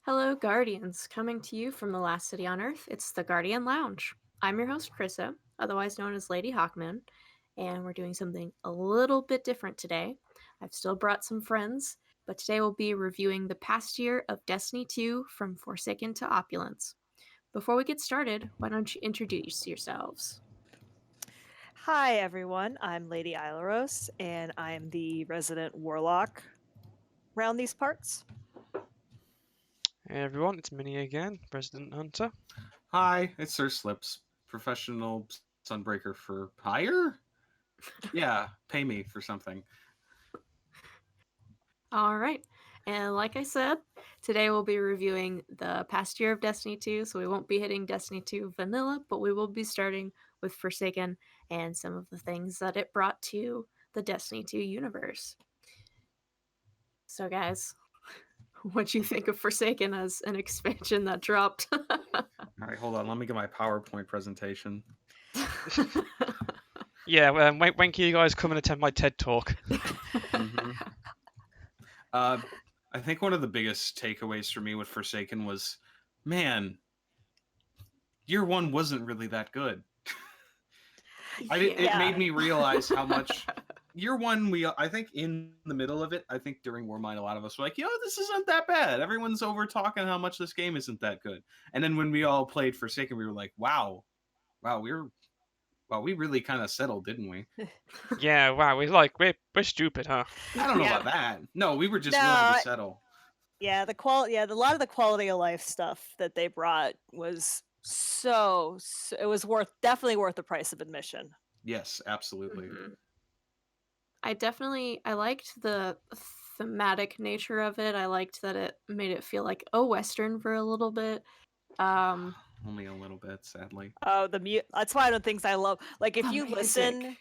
Hello, Guardians. Coming to you from the last city on Earth, it's the Guardian Lounge. I'm your host, Krissa, otherwise known as Lady Hawkmoon, and we're doing something a little bit different today. I've still brought some friends, but today we'll be reviewing the past year of Destiny 2 from Forsaken to Opulence. Before we get started, why don't you introduce yourselves? Hi, everyone. I'm Lady Ilaros, and I'm the resident warlock around these parts. Hey everyone, it's Minnie again, President Hunter. Hi, it's Sir Slips, professional sunbreaker for hire? Yeah, pay me for something. All right. And like I said, today we'll be reviewing the past year of Destiny 2, so we won't be hitting Destiny 2 vanilla, but we will be starting with Forsaken and some of the things that it brought to the Destiny 2 universe. So, guys, what do you think of Forsaken as an expansion that dropped? All right, hold on. Let me get my PowerPoint presentation. Yeah, when can you guys come and attend my TED talk? hmm Uh, I think one of the biggest takeaways for me with Forsaken was, man, year one wasn't really that good. It Yeah. made me realize how much year one I think in the middle of it, I think during Warmind a lot of us were like, this isn't that bad. Everyone's over talking how much this game isn't that good. And then when we all played Forsaken, we were like, wow, we really kind of settled, didn't we? Yeah, wow, we're stupid, huh? I don't know Yeah. about that. No, we were just willing to No, settle. yeah, the quality, yeah, a lot of the quality of life stuff that they brought was it was definitely worth the price of admission. Yes, absolutely. Mhm. I liked the thematic nature of it. I liked that it made it feel like a Western for a little bit. Um, Only a little bit, sadly. Oh, that's one of the things I love. Like, if the you music. listen,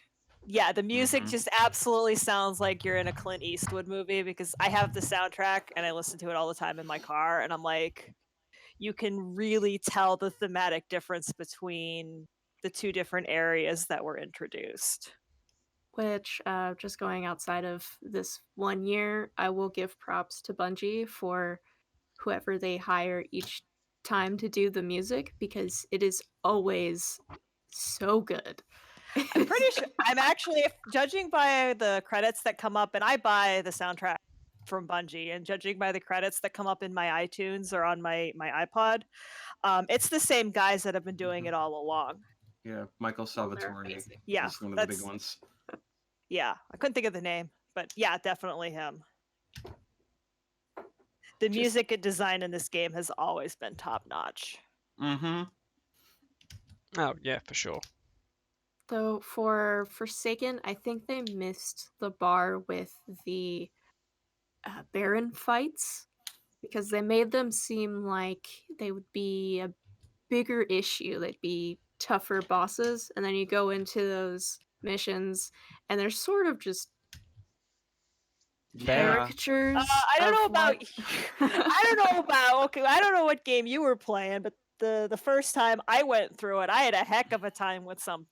yeah, the music hmm just absolutely sounds like you're in a Clint Eastwood movie because I have the soundtrack and I listen to it all the time in my car, and I'm like, you can really tell the thematic difference between the two different areas that were introduced. Which, just going outside of this 1 year, I will give props to Bungie for whoever they hire each time to do the music because it is always so good. I'm pretty sure I'm actually, if judging by the credits that come up, and I buy the soundtrack from Bungie, and judging by the credits that come up in my iTunes or on my iPod, it's the same guys that have been doing hmm it all along. Yeah, Michael Well, they're Salvatore amazing. Yeah, is one of the big that's ones. yeah. I couldn't think of the name, but yeah, definitely him. The Just music and design in this game has always been top notch. hmm Oh, yeah, for sure. so for Forsaken, I think they missed the bar with the Baron fights because they made them seem like they would be a bigger issue. They'd be tougher bosses, and then you go into those missions, and they're sort of just Fair. Yeah. caricatures I don't of know about what. I don't know about okay, I don't know what game you were playing, but the first time I went through it, I had a heck of a time with some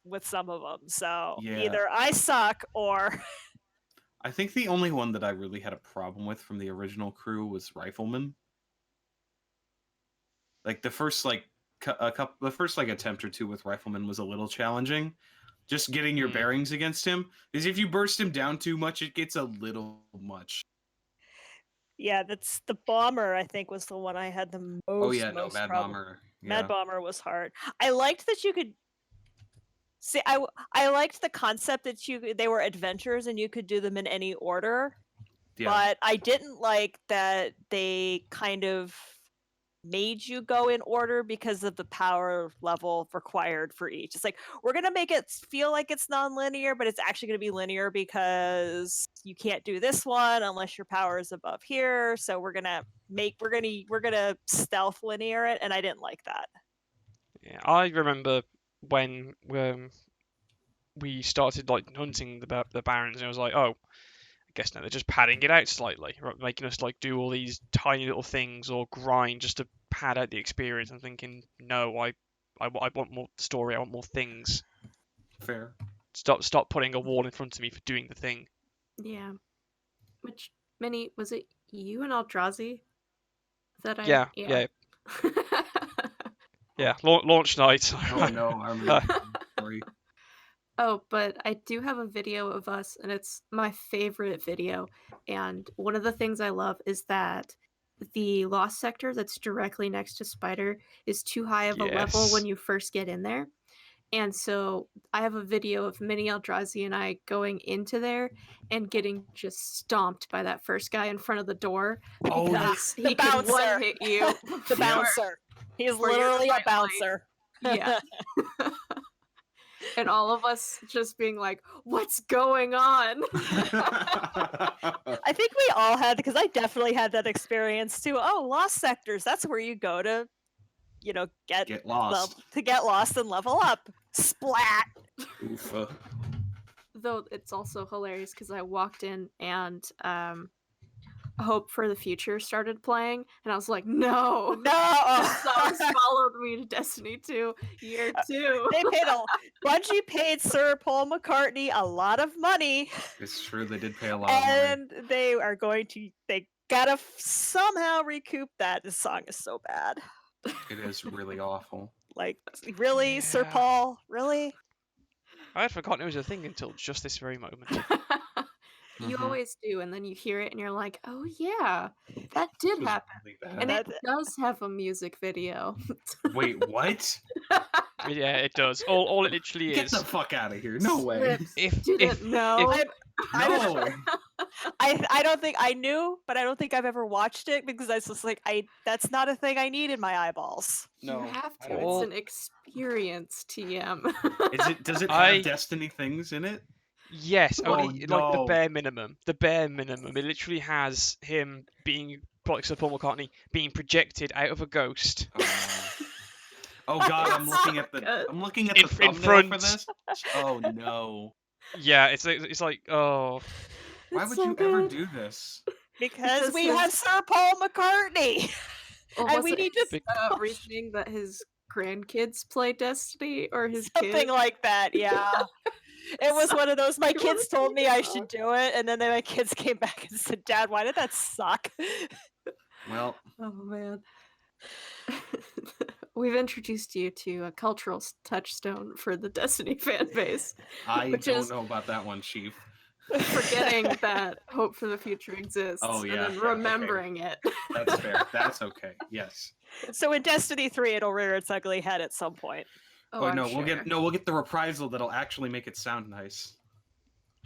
of them. So Yeah. either I suck or I think the only one that I really had a problem with from the original crew was Rifleman. Like the first like attempt or two with Rifleman was a little challenging. Just getting your Hmm. bearings against him, because if you burst him down too much, it gets a little much. yeah, that's the bomber. I think was the one I had the Oh yeah, no, most Mad problem. Bomber. Mad Yeah, Bomber was hard. I liked that you could see. I liked the concept that they were adventures and you could do them in any order. yeah, But I didn't like that they kind of made you go in order because of the power level required for each. It's like, we're going to make it feel like it's non-linear, but it's actually going to be linear because you can't do this one unless your power is above here. So we're going to stealth linear it, and I didn't like that. Yeah, I remember when we started like hunting the barons, and I was like, oh, I guess now they're just padding it out slightly, right, making us like do all these tiny little things or grind just to pad out the experience. I'm thinking, no, I want more story. I want more things. fair. Stop putting a wall in front of me for doing the thing. Yeah. Which, Minnie, was it you and Aldrazi that Yeah, yeah. yeah. Launch night. Oh no, I remember the story. Oh, but I do have a video of us, and it's my favorite video. And one of the things I love is that the lost sector that's directly next to Spider is too high of a level when Yes. you first get in there. And so I have a video of Mini Eldrazi and I going into there and getting just stomped by that first guy in front of the door Oh, because The he could one bouncer. hit you. The Yeah. bouncer. He's Before you're the literally a right height. bouncer. Yeah. And all of us just being like, what's going on? I think we all had, because I definitely had that experience too. Oh, lost sectors. That's where you go to, get Get lost. to get lost and level up. Splat. Oof. Though it's also hilarious because I walked in and Hope for the Future started playing, and I was like, no. No. Songs followed me to Destiny 2, year 2. Bungie paid Sir Paul McCartney a lot of money, It's true, they did pay a lot of money. and they gotta somehow recoup that. This song is so bad. It is really awful. Like, really, Sir Yeah. Paul? Really? I had forgotten it was a thing until just this very moment. You Mhm. always do, and then you hear it and you're like, oh yeah, that did It was happen. really bad. And it That- does have a music video. Wait, what? Yeah, it does. All it literally Get is. the fuck out of here! No way. Slips. If Didn't know. No. I don't think I knew, but I don't think I've ever watched it because I was just like, that's not a thing I need in my eyeballs. No, You have I to. don't. All- It's an experience, TM. Does it I- have Destiny things in it? Yes, Oh, only like the no. bare minimum. The bare minimum. It literally has him being, like Sir Paul McCartney, being projected out of a ghost. Oh, no. Oh god, I'm It's looking so at the good. I'm looking at In- the in thumbnail for front. this. Oh no. Yeah, it's like oh. Why It's would so you ever good. do this? Because Because we his- have Sir Paul McCartney. Or And was we it need to his, reasoning that his grandkids play Destiny or his Something kids? like that, yeah. It was one of those, my You wanna kids told me take it I off? should do it, and then my kids came back and said, Dad, why did that suck? Well, Oh man. We've introduced you to a cultural touchstone for the Destiny fan base, I Which don't is- know about that one, Chief. forgetting that Hope for the Future exists Oh, yeah, and then okay. remembering it. That's fair. That's okay. Yes. So in Destiny 3, it'll rear its ugly head at some point. Oh, Oh, I'm no, sure. we'll get the reprisal that'll actually make it sound nice.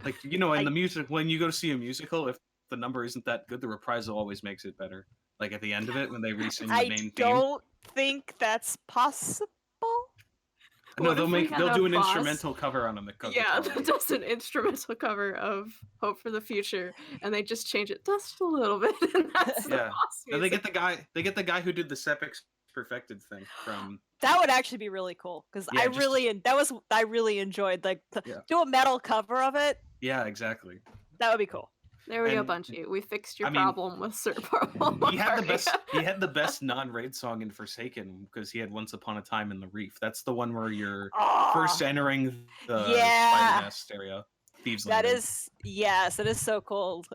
Like, in the music, when you go to see a musical, if the number isn't that good, the reprisal always makes it better. Like at the end of it, when they re-sing the I main theme. don't think that's possible. No, What if we had they'll a do an boss- instrumental cover on them. Yeah, that does an instrumental cover of Hope for the Future, and they just change it just a little bit, and that's the Yeah. boss No, music. they get the guy who did the Sepix Perfected thing from. That would actually be really cool because Yeah, I really enjoyed Yeah. do a metal cover of it. Yeah, exactly. That would be cool. There we go, and- Bungie. We fixed your I mean, problem with Sir Paul. He had the McCartney. best. He had the best non-raid song in Forsaken because he had "Once Upon a Time in the Reef." That's the one where you're first Aw, entering the Yeah. Spider Nest area. Thieves that Landing. is yes, it is so cool.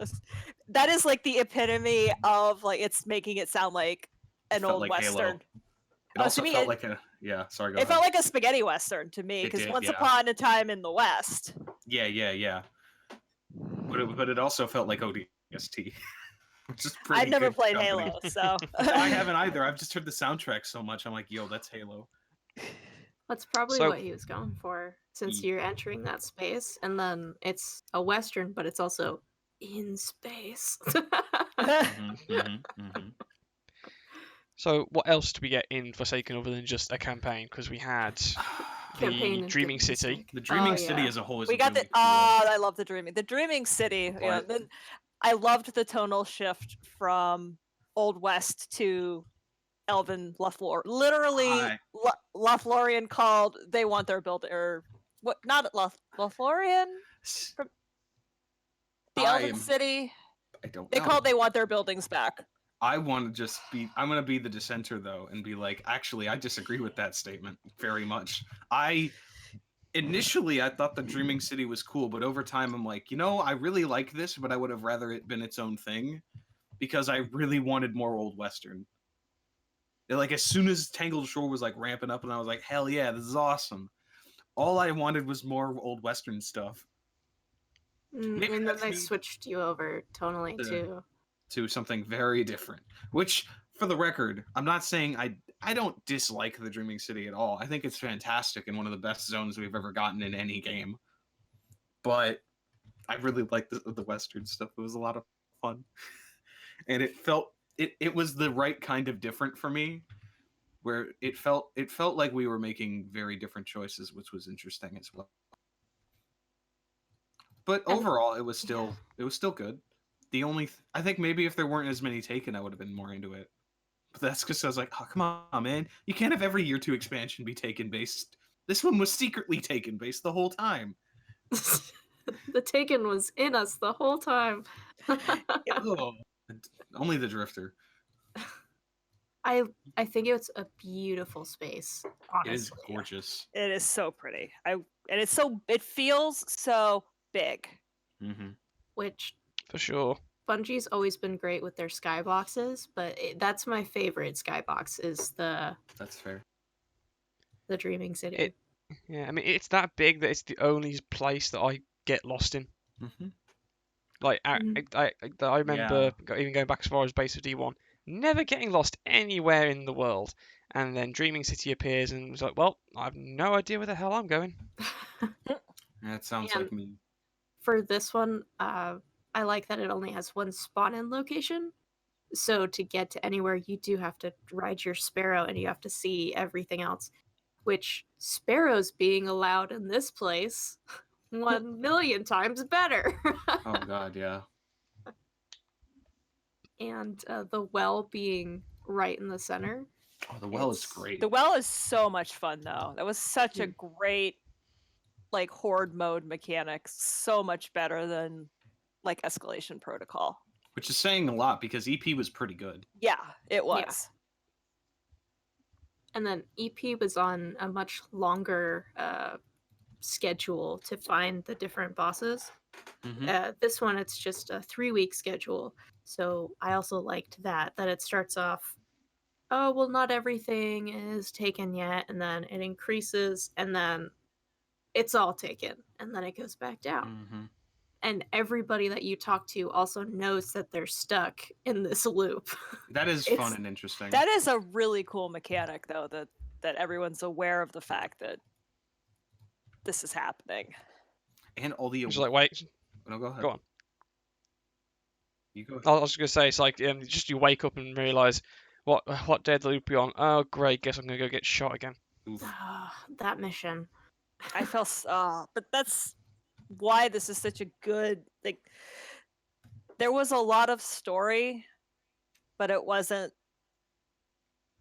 That is like the epitome of it's making it sound like an Felt old like Halo. western. It also to me, felt like a Sorry, go It ahead. felt like a spaghetti western to me It because did, Once yeah. Upon a Time in the West. Yeah. But it also felt like ODST, which is pretty. I've never good played company. Halo, so I haven't either. I've just heard the soundtrack so much. I'm like, yo, that's Halo. That's probably So- what he was going for, since Ye- you're entering that space, and then it's a western, but it's also in space. So what else do we get in Forsaken other than just a campaign? Because we had Campaign the is Dreaming good City. music. The Dreaming Oh, City yeah. as a whole is we got really the cool. I love the Dreaming City. But- Then I loved the tonal shift from Old West to Elven Lothlorien. Literally, Hi. Lothlorien called. They want their or what? Not Lothlorien. The Elven I'm- City. I don't They know. called. They want their buildings back. I want to just be. I'm gonna be the dissenter though, and be like, actually, I disagree with that statement very much. Initially I thought the Dreaming City was cool, but over time I'm like, I really like this, but I would have rather it been its own thing, because I really wanted more Old Western. Like as soon as Tangled Shore was like ramping up, and I was like, hell yeah, this is awesome. All I wanted was more old Western stuff. Maybe And then that's they me switched you over tonally to something very different. Which, for the record, I'm not saying I don't dislike the Dreaming City at all. I think it's fantastic and one of the best zones we've ever gotten in any game. But I really liked the Western stuff. It was a lot of fun, and it was the right kind of different for me, where it felt like we were making very different choices, which was interesting as well. But And overall, it was still good. The only I think maybe if there weren't as many taken, I would have been more into it. But that's because I was like, oh come on, man, you can't have every year 2 expansion be taken based. This one was secretly taken based the whole time. the Taken was in us the whole time. Oh, only the Drifter. I think it's a beautiful space, It is honestly. gorgeous. It is so pretty. It feels so big. Mm-hmm. Which For sure. Bungie's always been great with their skyboxes, but that's my favorite skybox is That's fair. the Dreaming City. Yeah, I mean, it's that big that it's the only place that I get lost in. Mm-hmm. Like, I remember even going back as far as Base of D1, never getting lost anywhere in the world. And then Dreaming City appears and was like, well, I have no idea where the hell I'm going. That sounds And like me. for this one, I like that it only has one spawn-in location. So to get to anywhere, you do have to ride your Sparrow and you have to see everything else. Which Sparrows being allowed in this place 1,000,000 times better. Oh god, yeah. And the well being right in the center. Oh, the well is great. The well is so much fun, though. That was such a great, like, horde mode mechanic. So much better than, like, Escalation Protocol. Which is saying a lot because EP was pretty good. Yeah, it was. Yeah. And then EP was on a much longer schedule to find the different bosses. Mm-hmm. This one, it's just a 3-week schedule. So I also liked that it starts off, oh, well, not everything is taken yet. And then it increases and then it's all taken. And then it goes back down. Mm-hmm. And everybody that you talk to also knows that they're stuck in this loop. That is fun and interesting. That is a really cool mechanic, though, that everyone's aware of the fact that this is happening. And all the It's like, wait, no, go ahead. go on. You go ahead. I was going to say, it's like just you wake up and realise, what dead loop are you on? Oh, great, guess I'm going to go get shot again. Oof. That mission. I felt, but that's why this is such a good, like, there was a lot of story, but it wasn't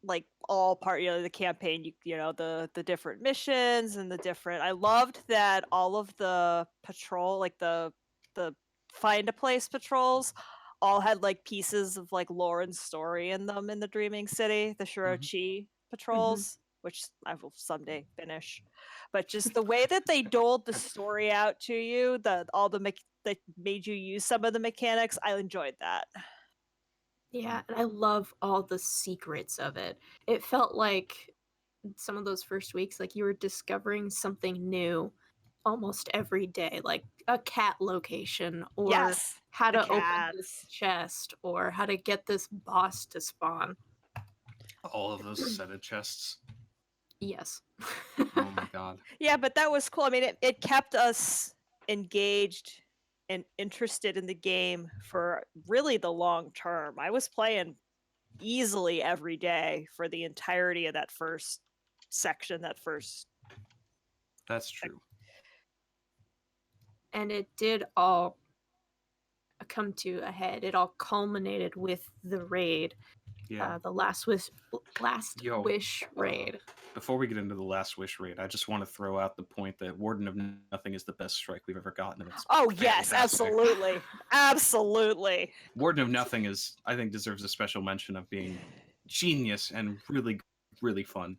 like all part, the campaign, the different missions and the different, I loved that all of the patrol, like the find a place patrols all had like pieces of like lore and story in them in the Dreaming City, the Shirochi patrols, which I will someday finish. But just the way that they doled the story out to you, that made you use some of the mechanics, I enjoyed that. Yeah, and I love all the secrets of it. It felt like some of those first weeks, like you were discovering something new almost every day, like a cat location, or Yes, how the to open cats. this chest, or how to get this boss to spawn. All of those set of chests. Yes. Oh my god. Yeah, but that was cool. I mean, it kept us engaged and interested in the game for really the long term. I was playing easily every day for the entirety of that first section, That's true. And it did all come to a head. It all culminated with the raid. Yeah. The Last Wish raid. Before we get into the Last Wish raid, I just want to throw out the point that Warden of Nothing is the best strike we've ever gotten. And it's yes, fantastic. absolutely. Warden of Nothing I think deserves a special mention of being genius and really, really fun.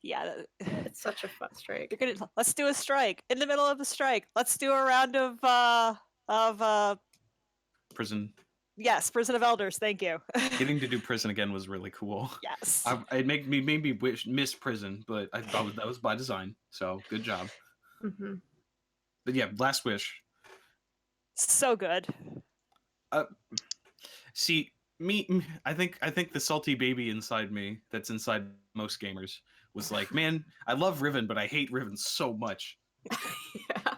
Yeah, it's such a fun strike. Let's do a strike in the middle of the strike. Let's do a round of prison. Yes, Prison of Elders. Thank you. Getting to do prison again was really cool. Yes. It made me miss prison, but that was by design. So good job. Hmm. But yeah, Last Wish. So good. See, I think the salty baby inside me, that's inside most gamers, was like, man, I love Riven, but I hate Riven so much. Yeah.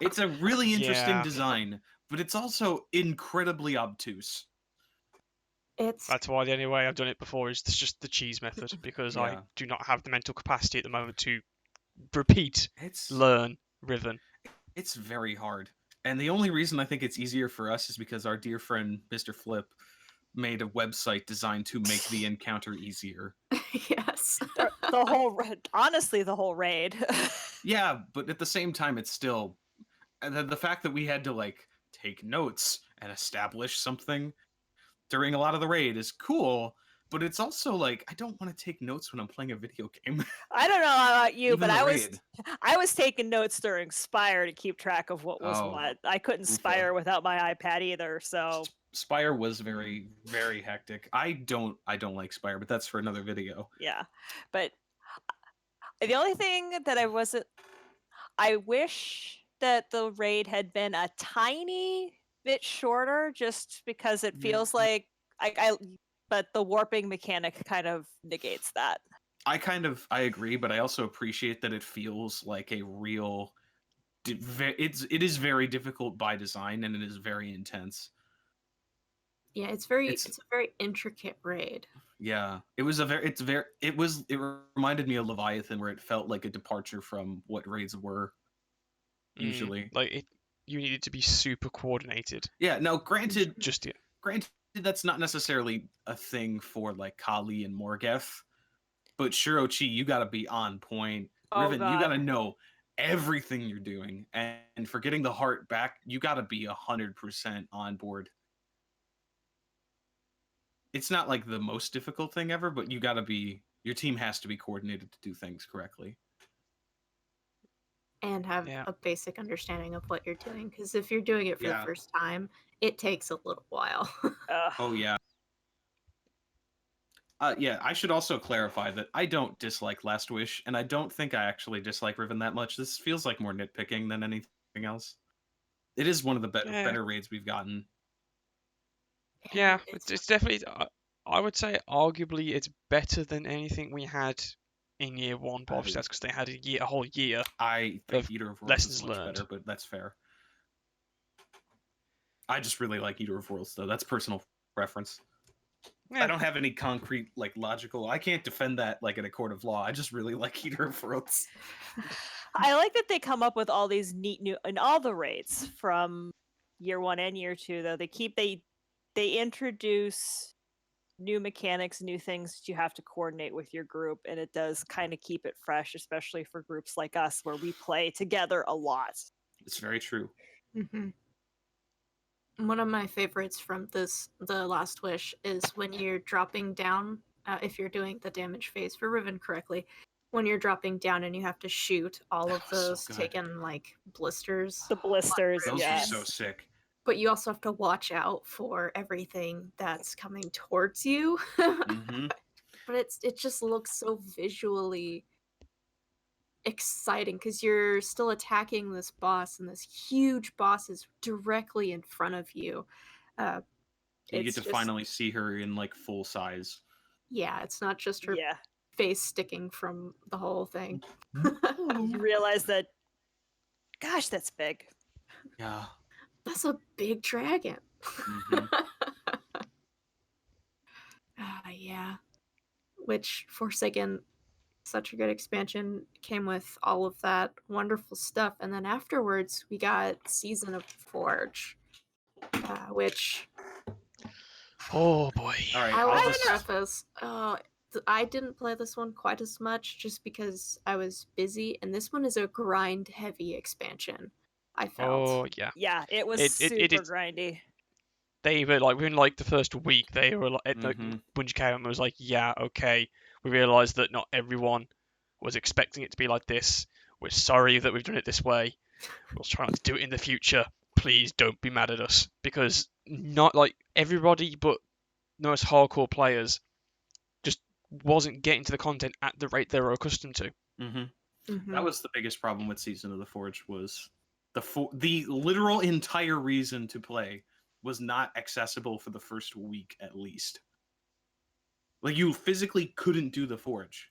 It's a really interesting Yeah. design, but it's also incredibly obtuse. It's That's why the only way I've done it before is just the cheese method, because I Yeah. do not have the mental capacity at the moment to repeat, It's learn Riven. it's very hard. And the only reason I think it's easier for us is because our dear friend Mr. Flip made a website designed to make the encounter easier. yes. The whole, honestly, the whole raid. Yeah, but at the same time, it's still and the fact that we had to like take notes and establish something during a lot of the raid is cool. But it's also like I don't want to take notes when I'm playing a video game. I don't know about you, Even but the I raid. was taking notes during Spire to keep track of what was Oh, what. I couldn't Ufa. Spire without my iPad either, so Spire was very, very hectic. I don't like Spire, but that's for another video. yeah. But the only thing that I wish that the raid had been a tiny bit shorter, just because it feels like but the warping mechanic kind of negates that. I agree, but I also appreciate that it feels like a real. It is very difficult by design, and it is very intense. Yeah, it's It's- a very intricate raid. Yeah, it reminded me of Leviathan, where it felt like a departure from what raids were usually. You needed to be super coordinated. Yeah, now granted, Just that's not necessarily a thing for like Kali and Morgeth, but Shirochi, you got to be on point. Oh, Riven, you God. got to know everything you're doing, and for getting the heart back, you got to be 100% on board. It's not like the most difficult thing ever, but your team has to be coordinated to do things correctly. And have Yeah. a basic understanding of what you're doing. Because if you're doing it for the Yeah. first time, it takes a little while. Ugh. Oh yeah. Yeah, I should also clarify that I don't dislike Last Wish, and I don't think I actually dislike Riven that much. This feels like more nitpicking than anything else. It is one of the better raids we've gotten. Yeah, it's definitely. I would say arguably it's better than anything we had in year one, but obviously that's because they had a whole year. I think of Eater of Worlds lessons is much learned. better, but that's fair. I just really like Eater of Worlds, though. That's personal preference. Yeah. I don't have any concrete, like, logical. I can't defend that like in a court of law. I just really like Eater of Worlds. I like that they come up with all these neat new in all the raids from year 1 and year 2. Though they introduce new mechanics, new things that you have to coordinate with your group, and it does kind of keep it fresh, especially for groups like us where we play together a lot. It's very true. Mm-hmm. One of my favorites from the Last Wish, is when you're dropping down, if you're doing the damage phase for Riven correctly, when you're dropping down and you have to shoot all That of was so those good. taken like blisters. The blisters, Those yes. are so sick. But you also have to watch out for everything that's coming towards you. Mm-hmm. But it just looks so visually exciting because you're still attacking this boss, and this huge boss is directly in front of you. You get It's to just- finally see her in like full size. Yeah, it's not just her Yeah. face sticking from the whole thing. You realize that, gosh, that's big. Yeah. That's a big dragon. Mhm. Yeah. Which Forsaken, such a good expansion, came with all of that wonderful stuff. And then afterwards, we got Season of Forge, which Oh boy. All right. I I'll will just preface. I didn't play this one quite as much just because I was busy, and this one is a grind-heavy expansion. I felt. Oh yeah. Yeah, it was It super is- grindy. They were like within like the first week, they were like, Mhm. Bungie came and was like, yeah, okay. We realised that not everyone was expecting it to be like this. We're sorry that we've done it this way. We'll try not to do it in the future. Please don't be mad at us, because not like everybody, but most hardcore players just wasn't getting to the content at the rate they were accustomed to. That was the biggest problem with Season of the Forge was the literal entire reason to play was not accessible for the first week at least. Like you physically couldn't do the Forge.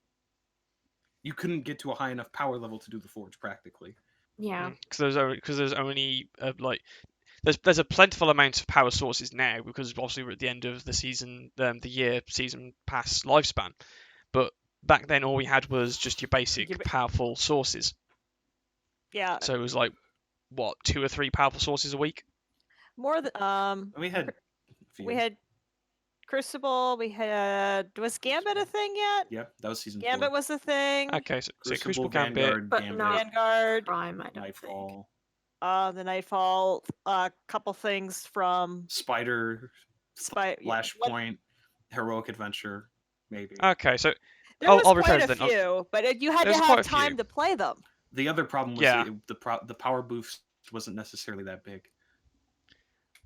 You couldn't get to a high enough power level to do the Forge practically. Yeah. Because there's only like there's a plentiful amount of power sources now because obviously we're at the end of the season, season pass lifespan. But back then all we had was just your basic powerful sources. Yeah. So it was like what 2 or 3 powerful sources a week. More than We had Crucible. We had was Gambit a thing yet? Yeah, that was season Gambit 4. was a thing. Okay, so Crucible, Gambit, Vanguard, but Gambit, not Vanguard, Prime, I don't Nightfall, the Nightfall. A couple things from Spider, Flashpoint, Heroic Adventure, maybe. Okay, so there was I'll quite rephrase a then. few, but you had to There's quite have a few. time to play them. The other problem was the power boost wasn't necessarily that big.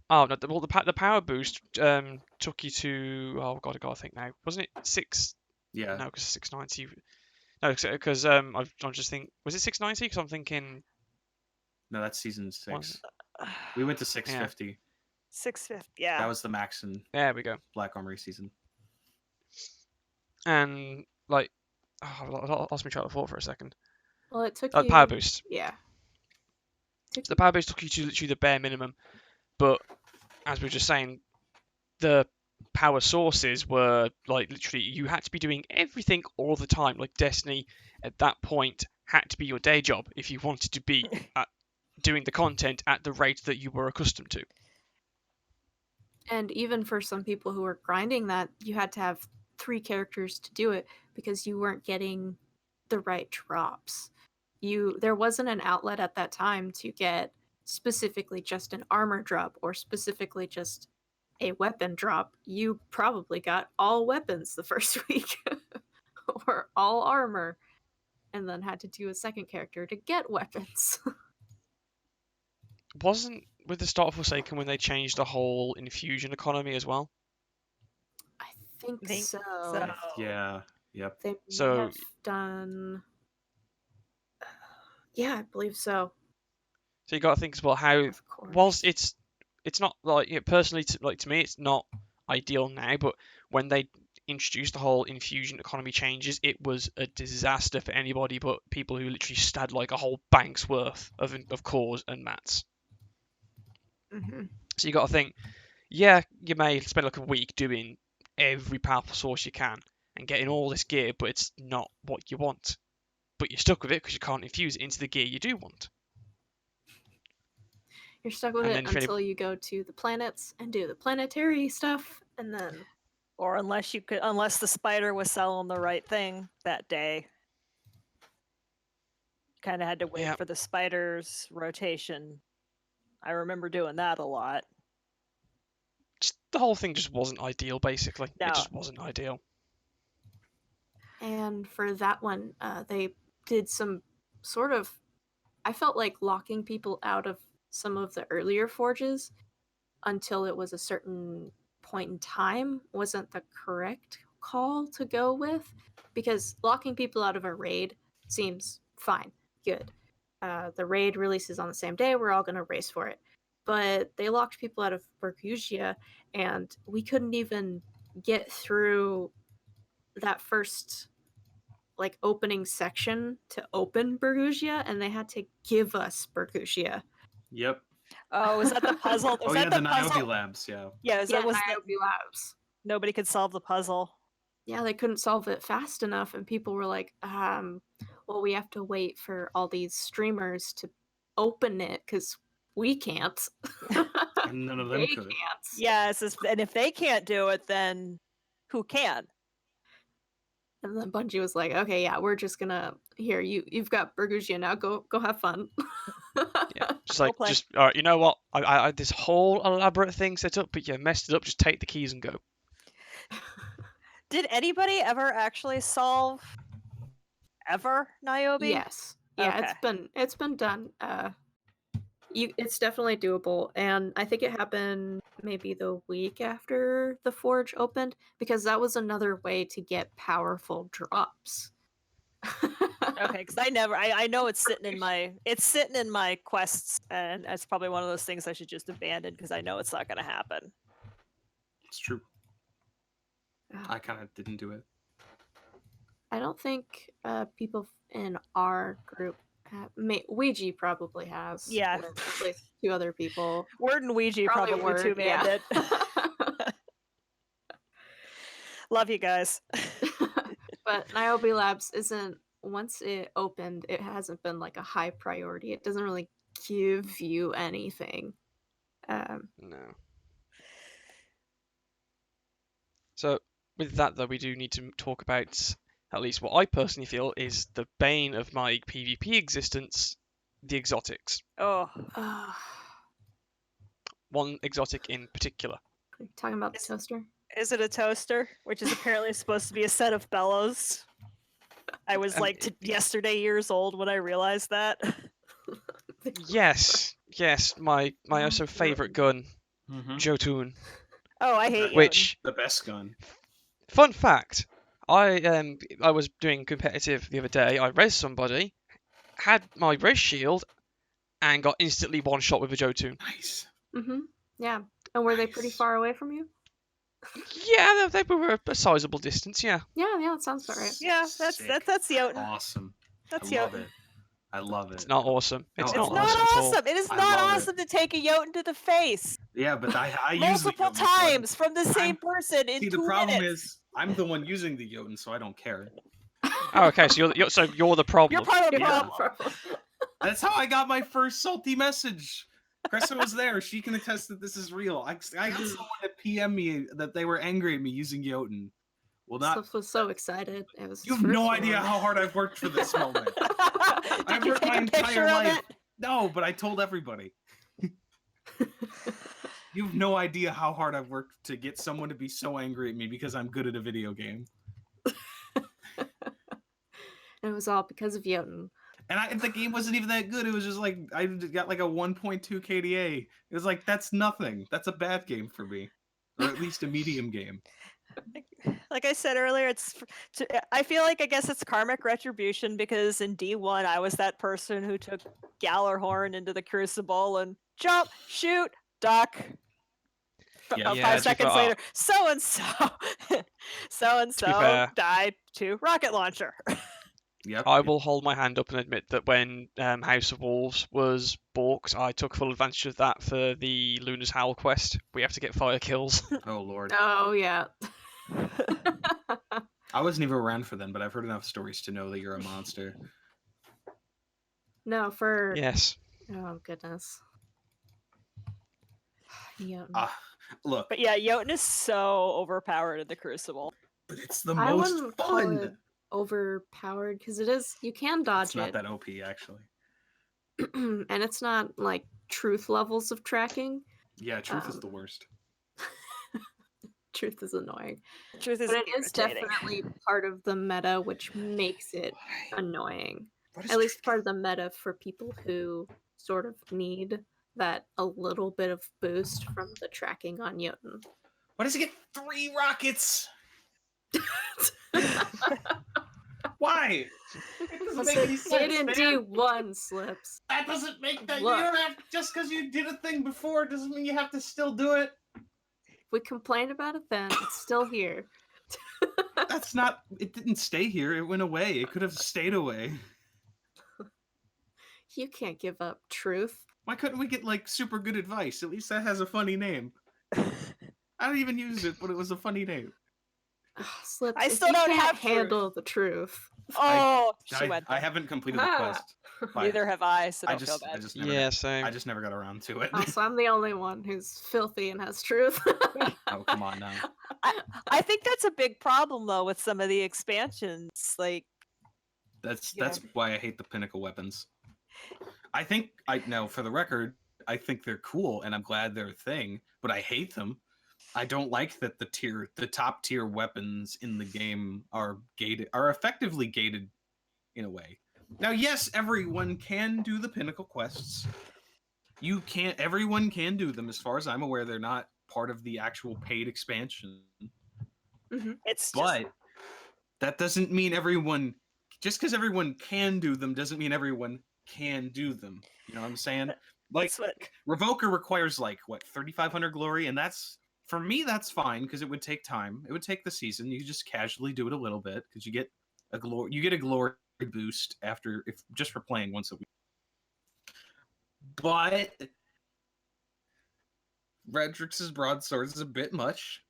Oh no! Well, the power boost took you to I gotta think now. Wasn't it 6? Yeah. No, because 690. No, because I'm just thinking. Was it 690? Because I'm thinking. No, that's season 6. We went to 650. 650. Yeah. That was the max in There we go. Black Armory season. And like, I lost my train of thought for a second. Well, it took you. Power boost. Yeah. The power boost took you to literally the bare minimum, but as we were just saying, the power sources were like literally you had to be doing everything all the time. Like Destiny at that point had to be your day job if you wanted to be doing the content at the rate that you were accustomed to. And even for some people who were grinding that, you had to have 3 characters to do it because you weren't getting the right drops. There wasn't an outlet at that time to get specifically just an armor drop or specifically just a weapon drop. You probably got all weapons the first week or all armor and then had to do a second character to get weapons. Wasn't with the start of Forsaken when they changed the whole infusion economy as well? I think so. Yeah. Yep. They may have done. Yeah, I believe so. So you got to think as well how, whilst it's not like personally to me it's not ideal now, but when they introduced the whole infusion economy changes, it was a disaster for anybody but people who literally had like a whole bank's worth of cores and mats. Mm-hmm. So you got to think, yeah, you may spend like a week doing every powerful source you can and getting all this gear, but it's not what you want. But you're stuck with it because you can't infuse it into the gear you do want. You're stuck with it until you go to the planets and do the planetary stuff, and then... Or unless the spider was selling the right thing that day. Kind of had to wait for the spider's rotation. I remember doing that a lot. The whole thing just wasn't ideal, basically. No. It just wasn't ideal. And for that one, they did some sort of... I felt like locking people out of some of the earlier forges until it was a certain point in time wasn't the correct call to go with, because locking people out of a raid seems fine, good. The raid releases on the same day, we're all going to race for it. But they locked people out of Bergusia, and we couldn't even get through that first like opening section to open Bergusia, and they had to give us Bergusia. Yep. Oh, was that the puzzle? Was that the puzzle? Niobe Labs, yeah. Yeah, was Niobe Labs. Nobody could solve the puzzle. Yeah, they couldn't solve it fast enough, and people were like, well, we have to wait for all these streamers to open it, because we can't. And none of them could. Can't. Yes, and if they can't do it, then who can? And then Bungie was like, okay, yeah, we're just gonna... Here, you've got Bergusia now, go have fun. Yeah, just like, all right, you know what? I had this whole elaborate thing set up, but you messed it up, just take the keys and go. Did anybody ever actually solve Niobe? Yes. Yeah, okay. it's been done. It's definitely doable, and I think it happened maybe the week after the forge opened because that was another way to get powerful drops. Okay, because I know it's sitting in my quests, and it's probably one of those things I should just abandon because I know it's not going to happen. It's true. Oh, I kind of didn't do it. I don't think people in our group have. Ouija probably has. Yeah. Or at least 2 other people. Word and Ouija probably Word, too, man. yeah. Did. Love you guys. But Niobe Labs isn't. Once it opened, it hasn't been like a high priority. It doesn't really give you anything. No. So with that though, we do need to talk about at least what I personally feel is the bane of my PvP existence, the exotics. Oh, One exotic in particular. Talking about the toaster? is it a toaster? Which is apparently supposed to be a set of bellows. I was yesterday years old when I realized that. Yes, my also favorite gun, Mm-hmm. Jotun. Oh, I hate Which, The best gun. fun fact, I was doing competitive the other day. I res somebody, had my res shield, and got instantly one shot with a Jotun. Nice. Mm-hmm. Yeah. And were they pretty Nice. far away from you? Yeah, they were a sizable distance. Yeah. Yeah, that sounds about right. Yeah, that's Jotun. Awesome. That's I love Jotun. it. I love it. It's not awesome. It's No, not It's not awesome at all. awesome. It is I not love it. awesome to take a Jotun to the face Yeah, but I use the multiple Jotun, so I- times from the same person in See, 2 the problem minutes. is I'm the one using the Jotun, so I don't care. Oh, okay, so you're the problem. You're part of the Yeah. problem. That's how I got my first salty message. Krista was there. She can attest that this is real. I got someone to PM me that they were angry at me using Jotun. Well, not. Slips was so excited. It was. You his have no first idea one. how hard I've worked for this moment. Did I've you worked take my a picture entire of life. it? No, but I told everybody. You have no idea how hard I've worked to get someone to be so angry at me because I'm good at a video game. And it was all because of Jotun. And the game wasn't even that good. It was just like I got like a 1.2 KDA. It was like that's nothing. That's a bad game for me, or at least a medium game. Like I said earlier, I feel like I guess it's karmic retribution because in D1 I was that person who took Gallarhorn into the Crucible and jump, shoot, duck. Yeah. Yeah, 5 to be seconds fair, later, so and so fair, died to rocket launcher. Yep. I will hold my hand up and admit that when House of Wolves was balked, I took full advantage of that for the Luna's Howl quest. We have to get fire kills. Oh lord. Oh yeah. I wasn't even around for them, but I've heard enough stories to know that you're a monster. No, for Yes. oh goodness. Jotun. Look, But yeah, Jotun is so overpowered in the Crucible. but it's the I most wouldn't call fun. it overpowered because it is. You can dodge It's not it, that OP actually. and it's not like truth levels of tracking. Yeah, truth is the worst. Truth is annoying, Truth is but it is irritating. definitely part of the meta, which makes it annoying. What is At least truth? part of the meta for people who sort of need that a little bit of boost from the tracking on Jotun. Why does he get 3 rockets? Why? It doesn't make any sense. It in man. D1 slips. That doesn't make that. Look. You don't have just because you did a thing before doesn't mean you have to still do it. If we complained about it then, it's still here. That's not. It didn't stay here. It went away. It could have stayed away. You can't give up truth. Why couldn't we get like super good advice? At least that has a funny name. I don't even use it, but it was a funny name. Ugh, Slips, I if still you don't can't have truth. handle the truth. Oh, she went. I haven't completed the Ah. quest. but Neither have I, so I don't feel just, I bad. just never. Yeah, same. I just never got around to it. Also, I'm the only one who's filthy and has truth. Oh, come on now. I think that's a big problem though with some of the expansions. Like, That's Yeah. why I hate the pinnacle weapons. I think for the record, I think they're cool and I'm glad they're a thing, but I hate them. I don't like that the top tier weapons in the game are effectively gated in a way. Now, yes, everyone can do the pinnacle quests. Everyone can do them as far as I'm aware. They're not part of the actual paid expansion. It's just But that doesn't mean everyone. Just because everyone can do them doesn't mean everyone can do them. You know what I'm saying? Like that's what Revoker requires like what 3,500 glory, and that's for me that's fine because it would take time. It would take the season. You just casually do it a little bit because you get a glory boost after if just for playing once a week. But Redrix's broadsword is a bit much.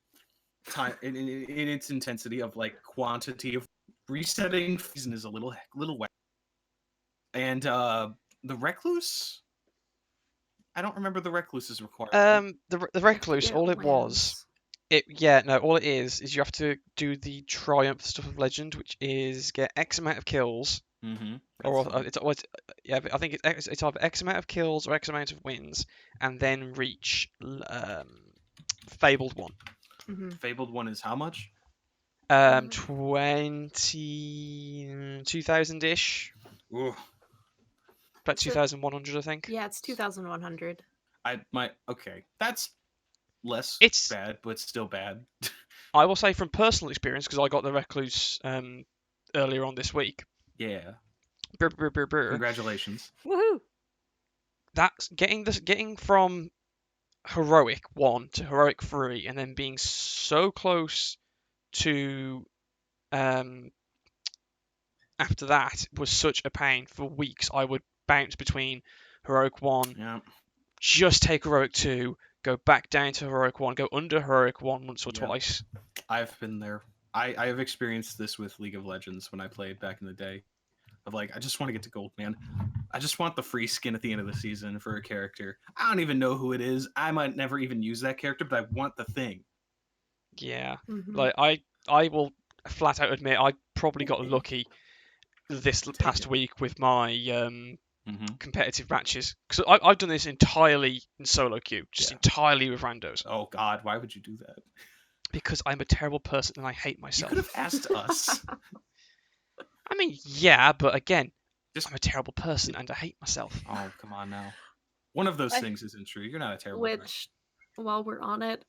Time in its intensity of like quantity of resetting season is a little wet. And the recluse, I don't remember the recluse's requirement. The recluse, all it was, all it is you have to do the triumph stuff of legend, which is get X amount of kills, Mm-hmm. but I think it's either X amount of kills or X amount of wins, and then reach Fabled one. Fabled one is how much? 22,000 ish. Ooh. About 2,100, I think. Yeah, it's 2,100. Okay. That's less It's bad, but still bad. I will say from personal experience, because I got the recluse earlier on this week. Yeah. Brr, brr, brr, brr. Congratulations. woohoo. That's getting from heroic 1 to heroic 3, and then being so close to after that was such a pain. For weeks I would bounce between heroic 1, Yeah. just take heroic 2, go back down to heroic 1, go under heroic 1 once or Yeah. twice. I've been there. I have experienced this with League of Legends when I played back in the day. Of like, I just want to get to gold, man. I just want the free skin at the end of the season for a character. I don't even know who it is. I might never even use that character, but I want the thing. Yeah. Mm-hmm. Like I will flat out admit I probably got lucky this past week with my competitive matches, because I've done this entirely in solo queue, just entirely with randos. Oh God, why would you do that? Because I'm a terrible person and I hate myself. You could have asked us. I mean, yeah, but again, I'm a terrible person and I hate myself. Oh, come on now. One of those things isn't true. You're not a terrible person. Which, while we're on it,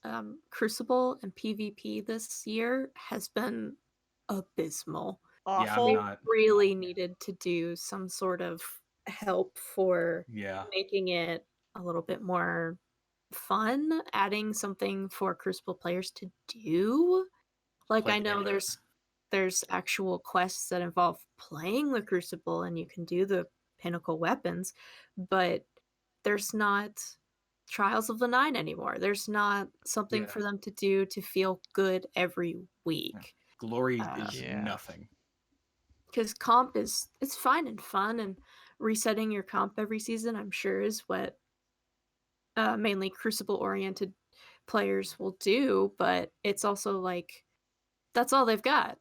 Crucible and PvP this year has been abysmal. Awful. Yeah, They really needed to do some sort of help for making it a little bit more fun, adding something for Crucible players to do. Like I know there's actual quests that involve playing the Crucible and you can do the pinnacle weapons, but there's not Trials of the Nine anymore. There's not something for them to do to feel good every week. Glory is nothing. Because comp it's fine and fun, and resetting your comp every season, I'm sure, is what mainly Crucible oriented players will do, but it's also like that's all they've got.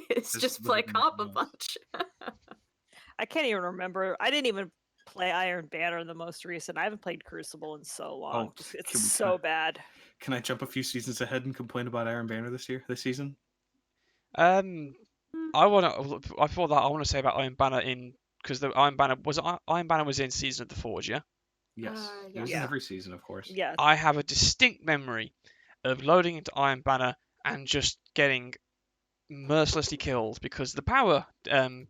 It's just play comp a bunch. I can't even remember. I didn't even play Iron Banner the most recent. I haven't played Crucible in so long. It's so bad. Can I jump a few seasons ahead and complain about Iron Banner this season? I thought that I want to say about Iron Banner because the Iron Banner was in Season of the Forge, yeah. Yes, it was in every season, of course. Yeah. I have a distinct memory of loading into Iron Banner and just getting mercilessly killed because the power, the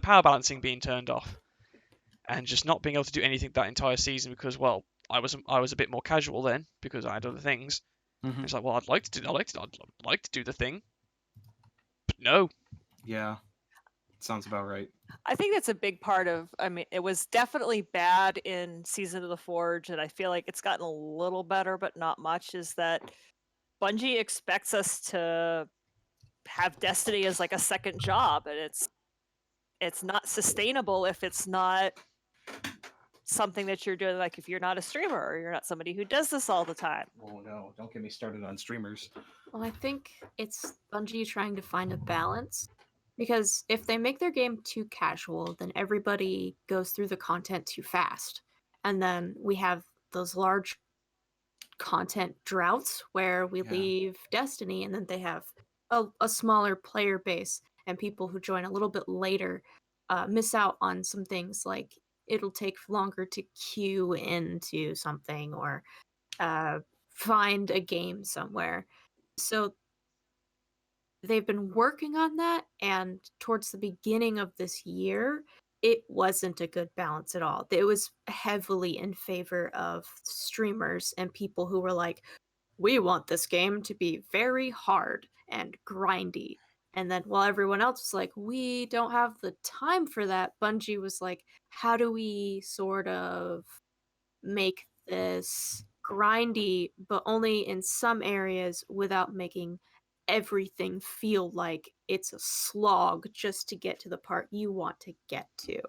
power balancing being turned off, and just not being able to do anything that entire season because, well, I was a bit more casual then because I had other things. It's like, well, I'd like to do the thing, but no. Yeah, sounds about right. I think that's a big part of. I mean, it was definitely bad in Season of the Forge, and I feel like it's gotten a little better, but not much. Is that Bungie expects us to have Destiny as like a second job, and it's not sustainable if it's not something that you're doing. Like if you're not a streamer or you're not somebody who does this all the time. Oh no, don't get me started on streamers. Well, I think it's Bungie trying to find a balance, because if they make their game too casual, then everybody goes through the content too fast, and then we have those large content droughts where we leave Destiny and then they have a smaller player base, and people who join a little bit later miss out on some things like it'll take longer to queue into something or find a game somewhere. So they've been working on that, and towards the beginning of this year, it wasn't a good balance at all. It was heavily in favor of streamers and people who were like, we want this game to be very hard and grindy. And then while everyone else was like, we don't have the time for that, Bungie was like, how do we sort of make this grindy, but only in some areas without making everything feel like it's a slog just to get to the part you want to get to.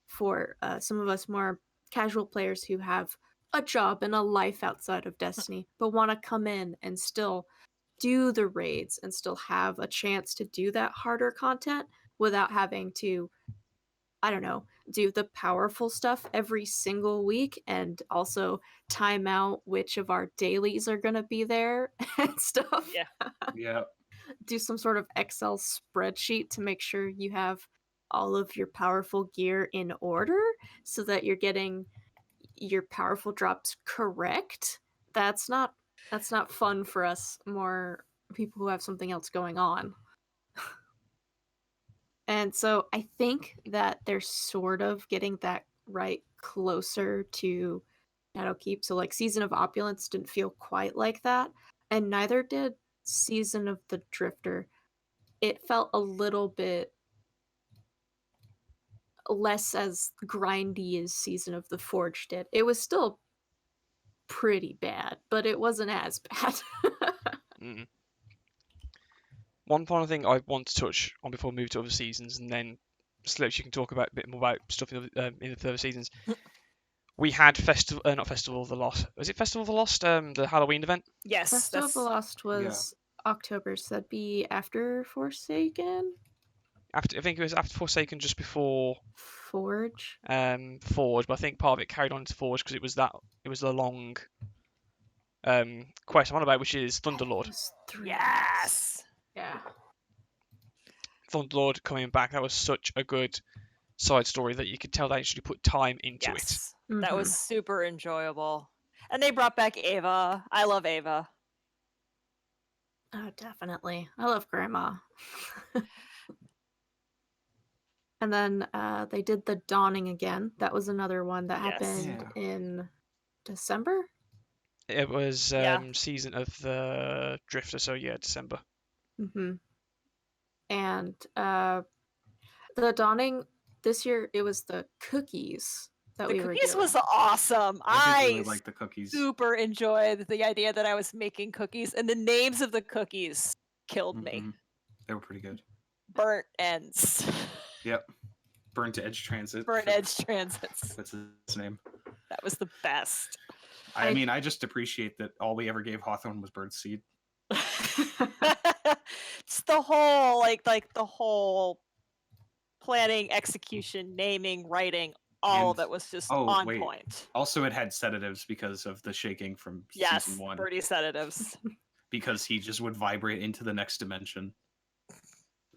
For some of us more casual players who have a job and a life outside of Destiny, but want to come in and still do the raids and still have a chance to do that harder content without having to, I don't know, do the powerful stuff every single week and also time out which of our dailies are going to be there and stuff. Yeah. Yeah. Do some sort of Excel spreadsheet to make sure you have all of your powerful gear in order so that you're getting your powerful drops correct. That's not fun for us more people who have something else going on. And so I think that they're sort of getting that right closer to Shadowkeep. So like Season of Opulence didn't feel quite like that, and neither did Season of the Drifter. It felt a little bit less as grindy as Season of the Forge did. It was still pretty bad, but it wasn't as bad. Mm. One final thing I want to touch on before we move to other seasons, and then Slips, you can talk about a bit more about stuff in the further seasons. We had not Festival of the Lost. Was it Festival of the Lost? The Halloween event. Yes. Festival of the Lost was October, so that'd be after Forsaken. I think it was after Forsaken, just before Forge. Forge, but I think part of it carried on to Forge because it was the long quest I'm on about, which is Thunderlord. Yes. Yeah. Thunderlord coming back. That was such a good side story that you could tell they actually put time into it. Yes. That was super enjoyable. And they brought back Ava. I love Ava. Oh, definitely. I love Grandma. And then they did the Dawning again. That was another one that happened in December. It was Season of the Drifter, so yeah, December. Mm-hmm. And the Dawning this year, it was the cookies that we were doing. The cookies was awesome. I really like the cookies. Super enjoyed the idea that I was making cookies, and the names of the cookies killed me. They were pretty good. Burnt ends. Yep. Burnt Edge Transit. Burnt Edge Transits. That's his name. That was the best. I mean, I just appreciate that all we ever gave Hawthorne was Birdseed. It's the whole like the whole planning, execution, naming, writing, all of it was just on point. Also, it had sedatives because of the shaking from season 1. Birdie sedatives. Because he just would vibrate into the next dimension.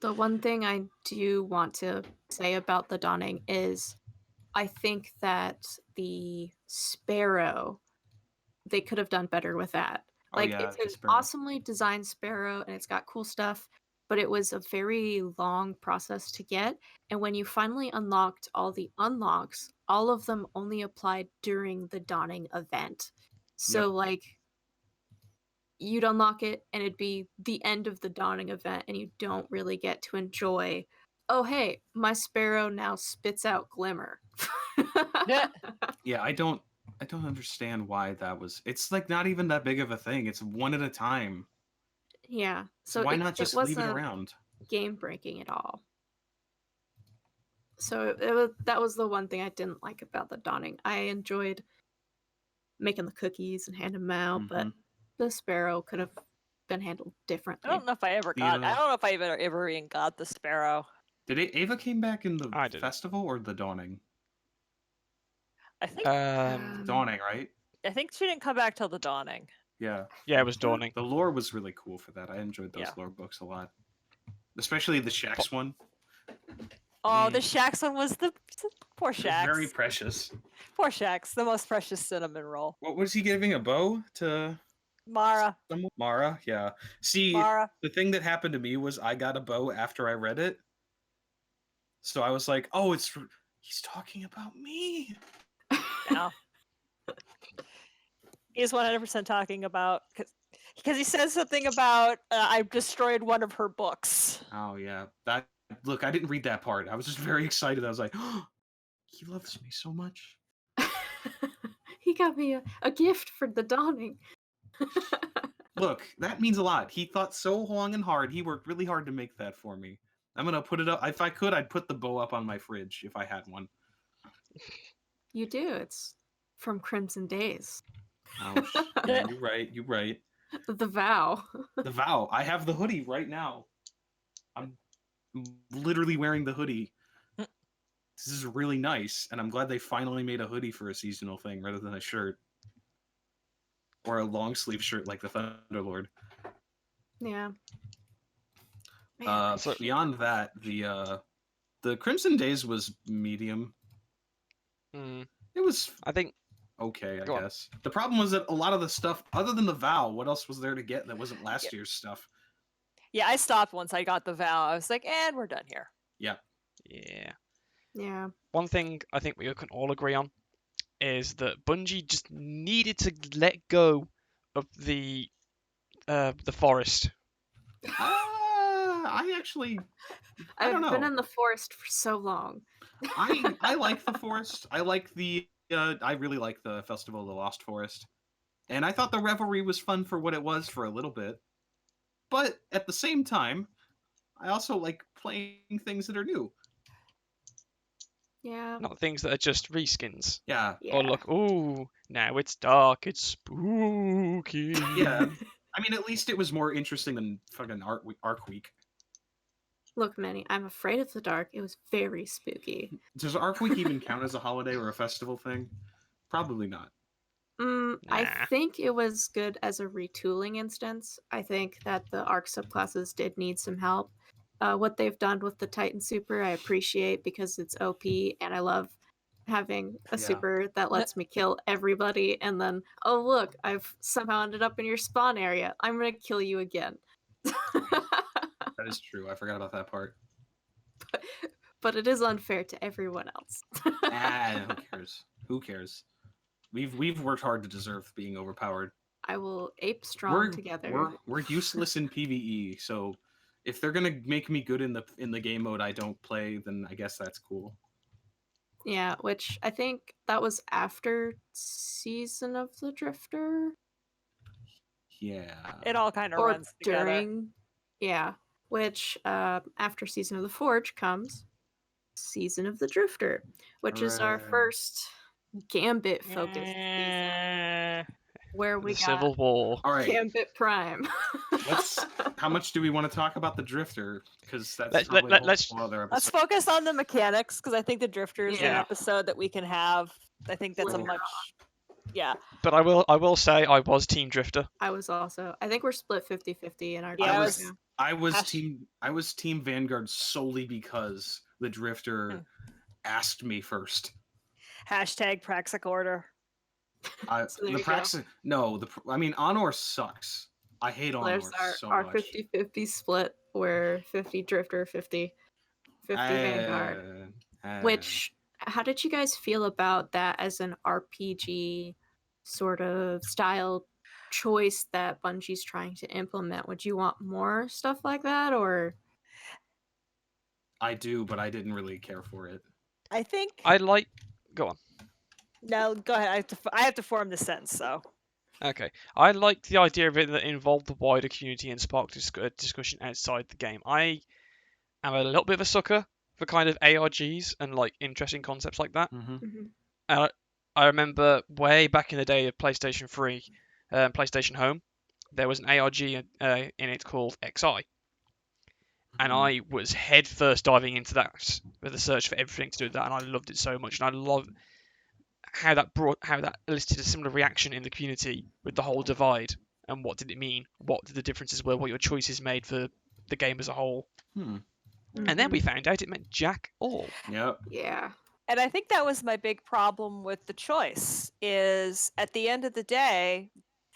The one thing I do want to say about the Dawning is I think that the Sparrow, they could have done better with that. It's an awesomely designed Sparrow and it's got cool stuff, but it was a very long process to get. And when you finally unlocked all the unlocks, all of them only applied during the Dawning event. So you'd unlock it and it'd be the end of the Dawning event and you don't really get to enjoy, oh hey, my Sparrow now spits out glimmer. Yeah, I don't understand why that was. It's like not even that big of a thing. It's one at a time. Yeah. So why not just leave it around? Game breaking at all. So that was the one thing I didn't like about the Dawning. I enjoyed making the cookies and handing them out, but the Sparrow could have been handled differently. I don't know if I ever got. I don't know if I ever even got the Sparrow. Did Ava came back in the festival or the Dawning? I think Dawning, right? I think she didn't come back till the Dawning. Yeah. Yeah, it was Dawning. The lore was really cool for that. I enjoyed those lore books a lot, especially the Shax one. Oh, the Shax one was the poor It was very Shax. precious. Poor Shax, the most precious cinnamon roll. What was he giving, a bow to Mara. someone? Mara? Yeah. See, Mara. the thing that happened to me was I got a bow after I read it. So I was like, oh, he's talking about me. No. He's 100% talking about because he says something about I've destroyed one of her books. Oh yeah. Look, I didn't read that part. I was just very excited. I was like, oh, he loves me so much. He got me a gift for the dawning. Look, that means a lot. He thought so long and hard. He worked really hard to make that for me. I'm gonna put it up. If I could, I'd put the bow up on my fridge if I had one. You do. It's from Crimson Days. Ouch. Yeah, you're right. You're right. The vow. The vow. I have the hoodie right now. I'm literally wearing the hoodie. This is really nice, and I'm glad they finally made a hoodie for a seasonal thing rather than a shirt. Or a long sleeve shirt like the Thunderlord. Yeah. Man, So- Beyond that, the Crimson Days was medium. It was I think okay, I Go on. guess. The problem was that a lot of the stuff, other than the vow, what else was there to get that wasn't last year's stuff? Yeah, I stopped once I got the vow. I was like, and we're done here. yeah. yeah. One thing I think we can all agree on is that Bungie just needed to let go of the forest. I actually, I don't I've been know. in the forest for so long. I like the forest. I like I really like the Festival of the Lost Forest. And I thought the Revelry was fun for what it was for a little bit. But at the same time, I also like playing things that are new. Yeah. Not things that are just reskins. Yeah. Yeah. Or look, ooh, now it's dark, it's spooky. Yeah. I mean, at least it was more interesting than fucking Arc Week. Look, Manny, I'm afraid of the dark. It was very spooky. Does Arc Week even count as a holiday or a festival thing? Probably not. I Nah. think it was good as a retooling instance. I think that the ARC subclasses did need some help. What they've done with the Titan Super, I appreciate because it's OP, and I love having a Yeah. super that lets me kill everybody, and then, oh look, I've somehow ended up in your spawn area. I'm gonna kill you again. That is true. I forgot about that part. But it is unfair to everyone else. Who cares? Who cares? We've worked hard to deserve being overpowered. I will ape strong together. We're useless in PvE, so if they're gonna make me good in the game mode I don't play, then I guess that's cool. Yeah, which I think that was after Season of the Drifter. Yeah. It all kind of Or runs together. during. Yeah, which after Season of the Forge comes Season of the Drifter, which is our Hooray. first Gambit focused season, Eh. where we The got Civil War. All right. Gambit Prime. How much do we want to talk about the Drifter? Because that's Let- probably let- a let's- whole other Let's episode. focus on the mechanics because I think the Drifter is an Yeah. episode that we can have. I think that's a Later much. Yeah. But I will say I was Team Drifter. I was also. I think we're split 50-50 in our Yeah, teams I now. I was team Vanguard solely because the Drifter asked me first. Hashtag Praxic Order. So there you go. I mean Honor sucks. I hate Honor There's so our much. 50-50 split where 50 Drifter, 50 Vanguard. Which, how did you guys feel about that as an RPG sort of style choice that Bungie's trying to implement? Would you want more stuff like that, or? I do, but I didn't really care for it. I think. Go on. No, go ahead. I have to form the sentence. So. Okay. I liked the idea of it that involved the wider community and sparked discussion outside the game. I am a little bit of a sucker for kind of ARGs and like interesting concepts like that. Mhm. I remember way back in the day of PlayStation 3, PlayStation Home, there was an ARG in it called XI. And I was head first diving into that with a search for everything to do with that, and I loved it so much. And I love how that elicited a similar reaction in the community with the whole divide and what did it mean, what the differences were, what your choices made for the game as a whole. And then we Mhm. found out it meant jack all. Yep. Yeah. And I think that was my big problem with the choice is at the end of the day,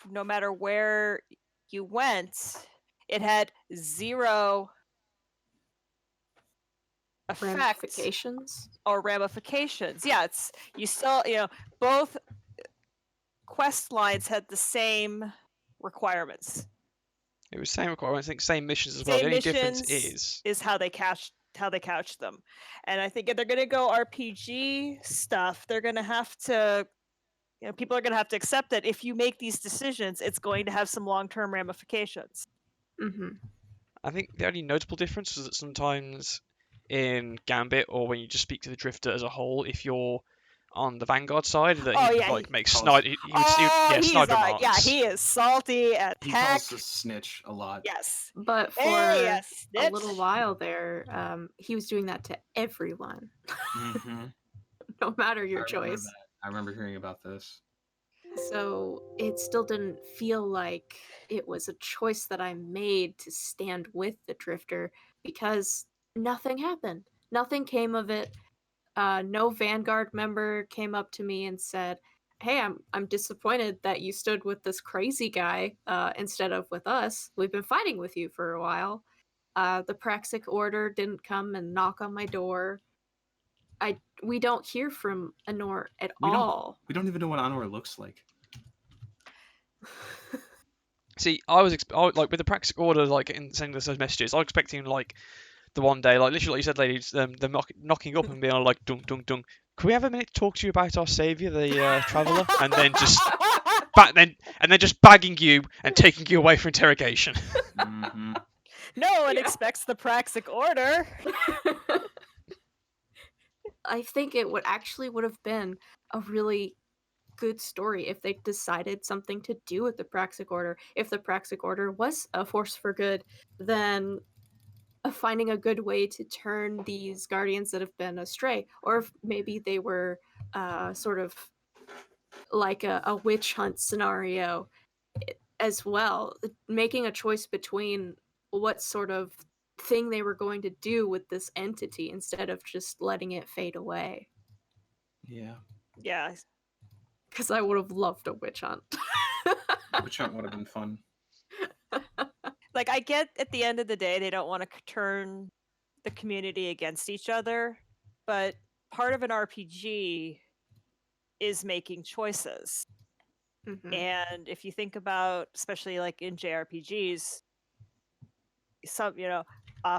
no matter where you went, it had zero effect Ramifications. or ramifications. Yeah, it's you still, both quest lines had the same requirements. It was same requirements, I think same missions as well. The Same only difference missions is how they couch them. And I think if they're going to go RPG stuff, they're going to have to people are going to have to accept that if you make these decisions, it's going to have some long-term ramifications. Mhm. I think the only notable difference is that sometimes in Gambit or when you just speak to the Drifter as a whole, if you're on the Vanguard side, that Oh, he would yeah, like he- make calls- snide. Yeah, he's sniper remarks. he is salty as He heck. calls us snitch a lot. Yes. But for Hey, a snitch. little while there, he was doing that to everyone, Mm-hmm. no matter your I remember choice. that. I remember hearing about this. So it still didn't feel like it was a choice that I made to stand with the Drifter because nothing happened. Nothing came of it. No Vanguard member came up to me and said, "Hey, I'm disappointed that you stood with this crazy guy instead of with us. We've been fighting with you for a while." The Praxic Order didn't come and knock on my door. We don't hear from Anor at all. We don't even know what Honor looks like. See, I was like with the Praxic Order, like in sending us those messages, I was expecting like the one day, like literally, like you said, ladies, them knocking up and being like, "Dung dung dung. Can we have a minute to talk to you about our savior, the traveler?" And then just just bagging you and taking you away for interrogation. Mm-hmm. No one Yeah. expects the Praxic Order. I think it would have been a really good story if they decided something to do with the Praxic Order. If the Praxic Order was a force for good, then finding a good way to turn these guardians that have been astray, or if maybe they were sort of like a witch hunt scenario as well, making a choice between what sort of thing they were going to do with this entity instead of just letting it fade away. Yeah. Yeah. Because I would have loved a witch hunt. Witch hunt would have been fun. Like, I get at the end of the day, they don't want to turn the community against each other, but part of an RPG is making choices. Mhm. And if you think about, especially like in JRPGs, some,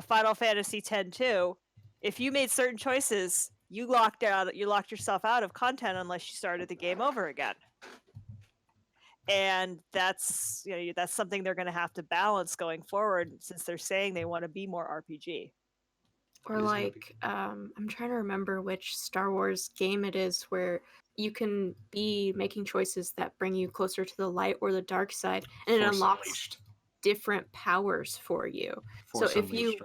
Final Fantasy X too, if you made certain choices, you locked yourself out of content unless you started the game over again. And that's that's something they're going to have to balance going forward since they're saying they want to be more RPG. Or It is gonna like, I'm trying to remember which Star Wars game it is where you can be making choices that bring you closer to the light or the dark side, and it Force unlocks Unleashed. different powers for you. Force so if Unleashed, you,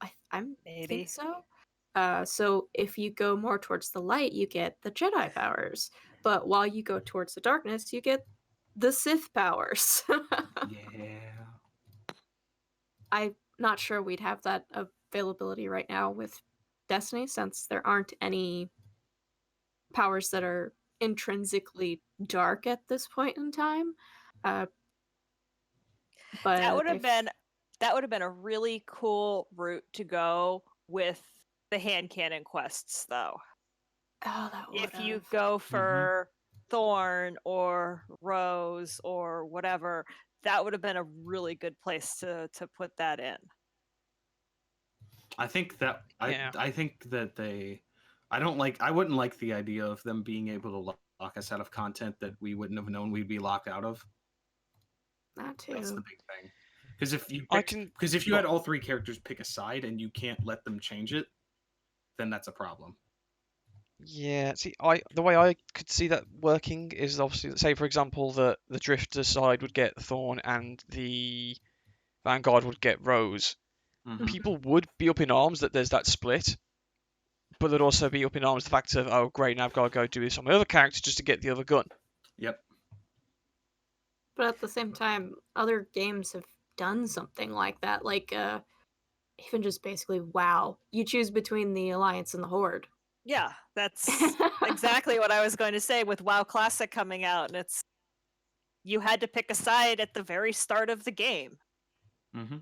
right? I Maybe. think so. So if you go more towards the light, you get the Jedi powers, but while you go towards the darkness, you get the Sith powers. Yeah. I'm not sure we'd have that availability right now with Destiny, since there aren't any powers that are intrinsically dark at this point in time. Uh, but That would have if been a really cool route to go with the hand cannon quests, though. oh, that would If you have. go for Thorn or Rose or whatever, that would have been a really good place to put that in. I think that Yeah. I think that I wouldn't like the idea of them being able to lock us out of content that we wouldn't have known we'd be locked out of. That too. That's the big thing. Because I can. if you had all three characters pick a side and you can't let them change it, then that's a problem. Yeah, see, the way I could see that working is obviously, say for example, that the Drifter side would get Thorn and the Vanguard would get Rose. Mhm. People would be up in arms that there's that split, but they'd also be up in arms the fact of, oh great, now I've got to go do this on my other character just to get the other gun. Yep. But at the same time, other games have done something like that. Like even just basically WoW. You choose between the Alliance and the Horde. Yeah, that's exactly what I was going to say with WoW Classic coming out, and it's you had to pick a side at the very start of the game. Mm-hmm.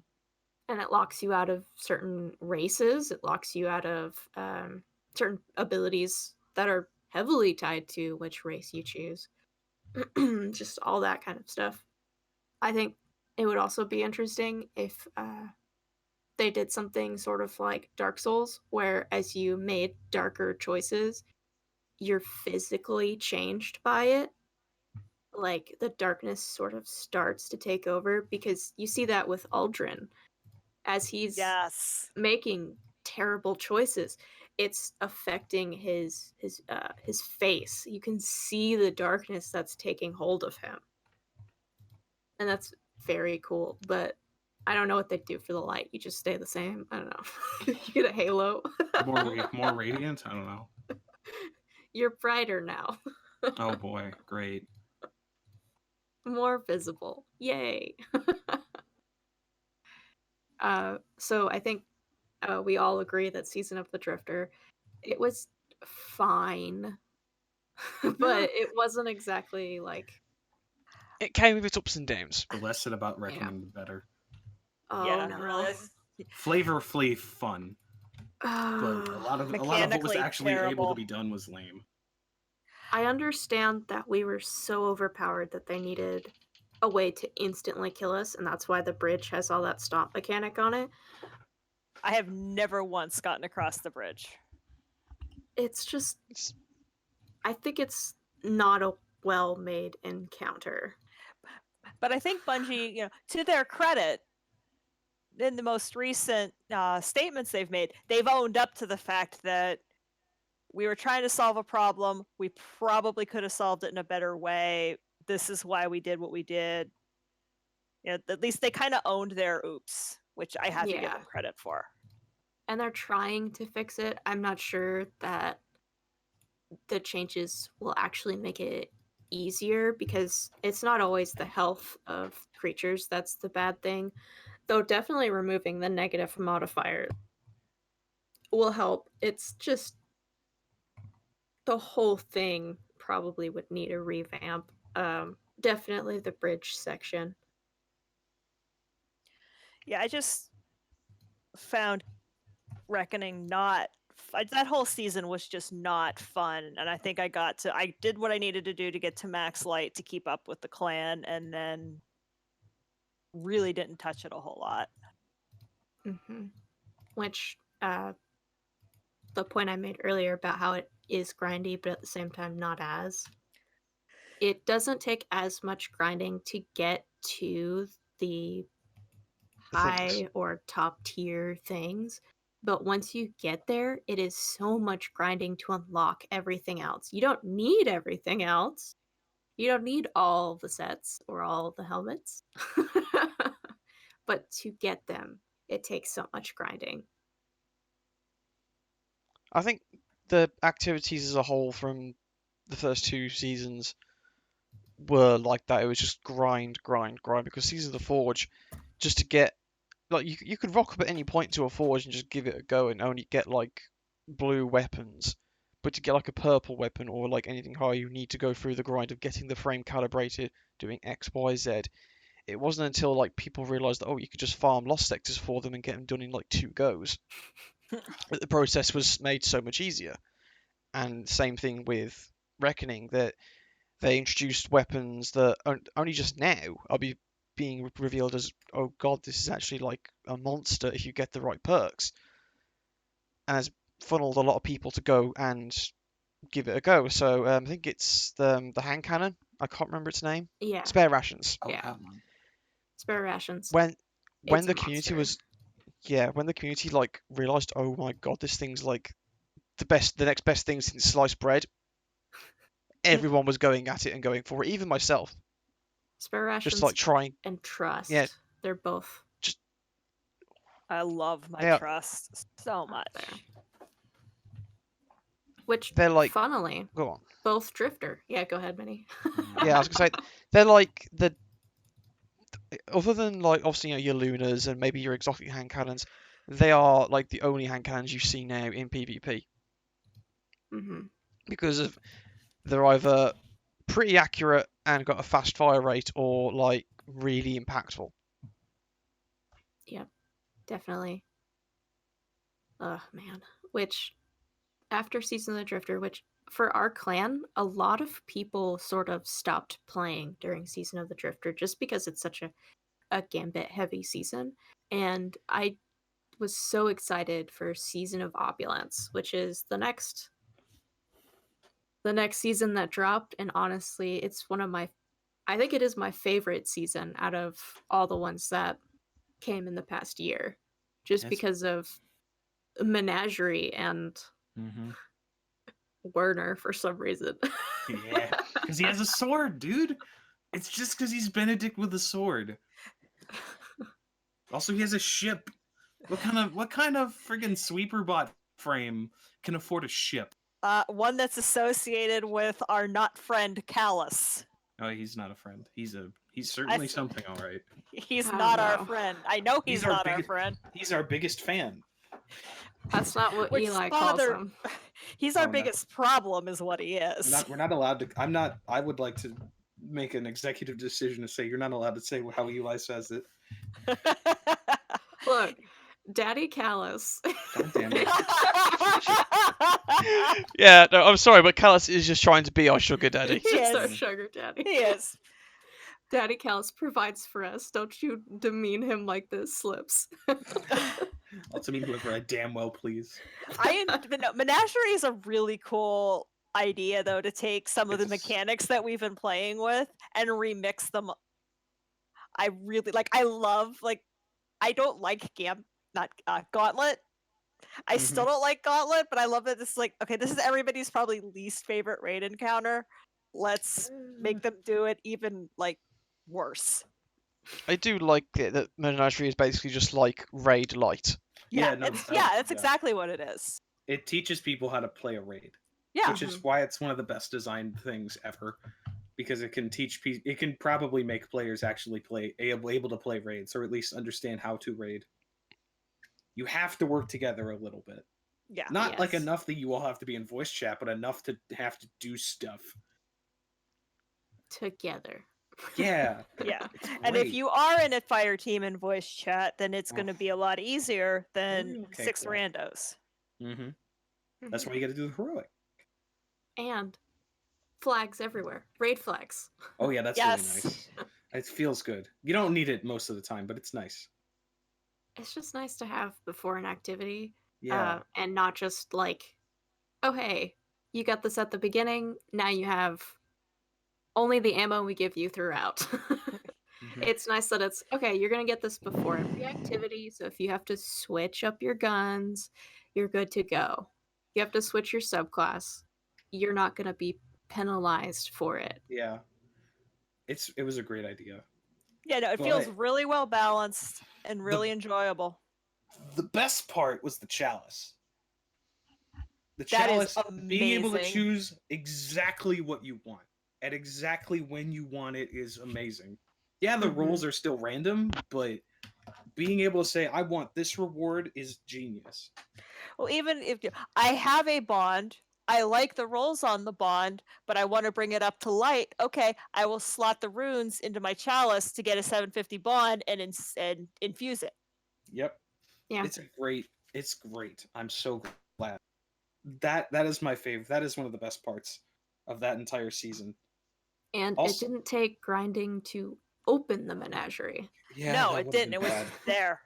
And it locks you out of certain races. It locks you out of certain abilities that are heavily tied to which race you choose. Just all that kind of stuff. I think it would also be interesting if they did something sort of like Dark Souls, where as you made darker choices, you're physically changed by it. Like the darkness sort of starts to take over because you see that with Aldrin as he's Yes. making terrible choices. It's affecting his face. You can see the darkness that's taking hold of him, and that's very cool. But I don't know what they do for the light. You just stay the same. I don't know. You get a halo. More radiant. I don't know. You're brighter now. Oh boy, great. More visible. Yay. So I think we all agree that Season of the Drifter, it was fine, but it wasn't exactly like, It came with its ups and downs. The less said about yeah. Reckoning, the better. Oh Yeah, no. it really is. Flavorfully fun, but a lot of what was Mechanically actually able terrible. to be done was lame. I understand that we were so overpowered that they needed a way to instantly kill us, and that's why the bridge has all that stomp mechanic on it. I have never once gotten across the bridge. It's just, It's- I think it's not a well-made encounter. But I think Bungie, to their credit, in the most recent statements they've made, they've owned up to the fact that we were trying to solve a problem. We probably could have solved it in a better way. This is why we did what we did. At least they kind of owned their oops, which I have to give Yeah. them credit for. And they're trying to fix it. I'm not sure that the changes will actually make it easier because it's not always the health of creatures that's the bad thing. Though definitely removing the negative modifier will help. It's just the whole thing probably would need a revamp. Definitely the bridge section. Yeah, I just found Reckoning not. That whole season was just not fun, and I think I did what I needed to do to get to max light to keep up with the clan, and then really didn't touch it a whole lot. Mm-hmm. Which, the point I made earlier about how it is grindy, but at the same time not as. It doesn't take as much grinding to get to the high or top tier things. But once you get there, it is so much grinding to unlock everything else. You don't need everything else. You don't need all the sets or all the helmets. But to get them, it takes so much grinding. I think the activities as a whole from the first two seasons were like that. It was just grind, grind, grind. Because Season of the Forge, just to get like you could rock up at any point to a forge and just give it a go and only get like blue weapons. But to get like a purple weapon or like anything higher, you need to go through the grind of getting the frame calibrated, doing X, Y, Z. It wasn't until like people realized that you could just farm lost sectors for them and get them done in like 2 goes that the process was made so much easier. And same thing with Reckoning, that they introduced weapons that only just now are being revealed as, oh god, this is actually like a monster if you get the right perks, and has funneled a lot of people to go and give it a go. So I think it's the hand cannon. I can't remember its name. Yeah. Spare rations. Oh, Yeah. that one. Spare rations. When It's the a community monster. when the community like realized, oh my god, this thing's like the next best thing since sliced bread. Everyone was going at it and going for it, even myself. Spare rations Just like trying, and trust. yeah, They're both I love my Yeah. trust so up much. there. Which, they're like, funnily, go on. both Drifter. Yeah, go ahead, Minnie. Yeah, I was gonna say they're like other than like obviously your Lunas and maybe your exotic hand cannons, they are like the only hand cannons you see now in PvP Hmm. because of they're either pretty accurate and got a fast fire rate or like really impactful. Yep, definitely. Oh man. Which after Season of the Drifter, which for our clan, a lot of people sort of stopped playing during Season of the Drifter just because it's such a gambit heavy season. And I was so excited for Season of Opulence, which is the next season that dropped, and honestly, it's one of my I think it is my favorite season out of all the ones that came in the past year. Just Yes. because of Menagerie and Mm-hmm. Werner for some reason. Yeah, because he has a sword, dude. It's just because he's Benedict with a sword. Also, he has a ship. What kind of friggin' sweeper bot frame can afford a ship? One that's associated with our not friend Callus. Oh, he's not a friend. He's I certainly s- something, all right. He's Oh, not our no. friend. I know he's not our biggest. friend. He's our biggest fan. That's not what Which Eli calls father? him. He's our Oh, no. biggest problem, is what he We're is. not. We're not allowed to. I'm not. I would like to make an executive decision to say you're not allowed to say how Eli says it. Look, Daddy Callus. God damn it. Yeah, no, I'm sorry, but Callus is just trying to be our sugar daddy. He's Yes. our sugar daddy. He is. Daddy Callus provides for us. Don't you demean him like this, Slips. Also mean whoever I damn well please. Menagerie is a really cool idea, though, to take some of the It's a s- mechanics that we've been playing with and remix them. I really like. I love like. I don't like Gauntlet. I still don't like Gauntlet, but I love that this is like, okay, this is everybody's probably least favorite raid encounter. Let's make them do it even like worse. I do like it that Menagerie is basically just like Raid Light. Yeah, no, That's exactly what it is. It teaches people how to play a raid, Yeah, which is why it's one of the best designed things ever. Because it can teach people, it can probably make players actually able to play raids, or at least understand how to raid. You have to work together a little bit. yeah. Not like Yes. enough that you all have to be in voice chat, but enough to have to do stuff. Together. Yeah. Yeah. It's And if great. you are in a fire team in voice chat, then it's going to Oh. be a lot easier than Really? Okay, 6 cool. randos. Mm-hmm. That's why you got to do the heroic. And flags everywhere. Raid flags. Oh yeah, that's Yes. really nice. It feels good. You don't need it most of the time, but it's nice. It's just nice to have before an activity. Yeah. And not just like, oh hey, you got this at the beginning, now you have only the ammo we give you throughout. Mhm. It's nice that it's okay, you're gonna get this before every activity, so if you have to switch up your guns, you're good to go. You have to switch your subclass, you're not gonna be penalized for it. Yeah. It was a great idea. Yeah, no, it feels But really well balanced and really enjoyable. the best part was the chalice. The That is chalice, being able to amazing. choose exactly what you want at exactly when you want it is amazing. Yeah, the Mhm. rules are still random, but being able to say I want this reward is genius. Well, even if I have a bond, I like the rolls on the bond, but I want to bring it up to light. Okay, I will slot the runes into my chalice to get a 750 bond and infuse it. Yep. Yeah. It's great. I'm so glad. That is my favorite. That is one of the best parts of that entire season. And it Also, didn't take grinding to open the menagerie. yeah, No, that it would have didn't. been It was bad. there.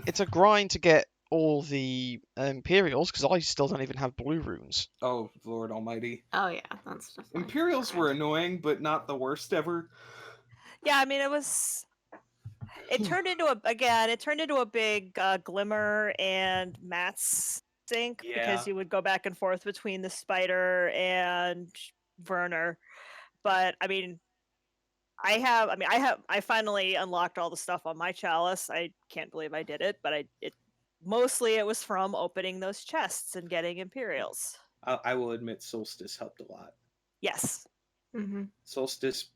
It's a grind to get all the Imperials because I still don't even have blue runes. Oh, Lord Almighty. Oh yeah, that's definitely Imperials were annoying, but not the worst ever. Yeah, I mean, it turned into a big Glimmer and Matt's sync Yeah. because you would go back and forth between the Spider and Werner. But I mean, I finally unlocked all the stuff on my chalice. I can't believe I did it, but mostly it was from opening those chests and getting Imperials. I will admit Solstice helped a lot. Yes. Mm-hmm. Solstice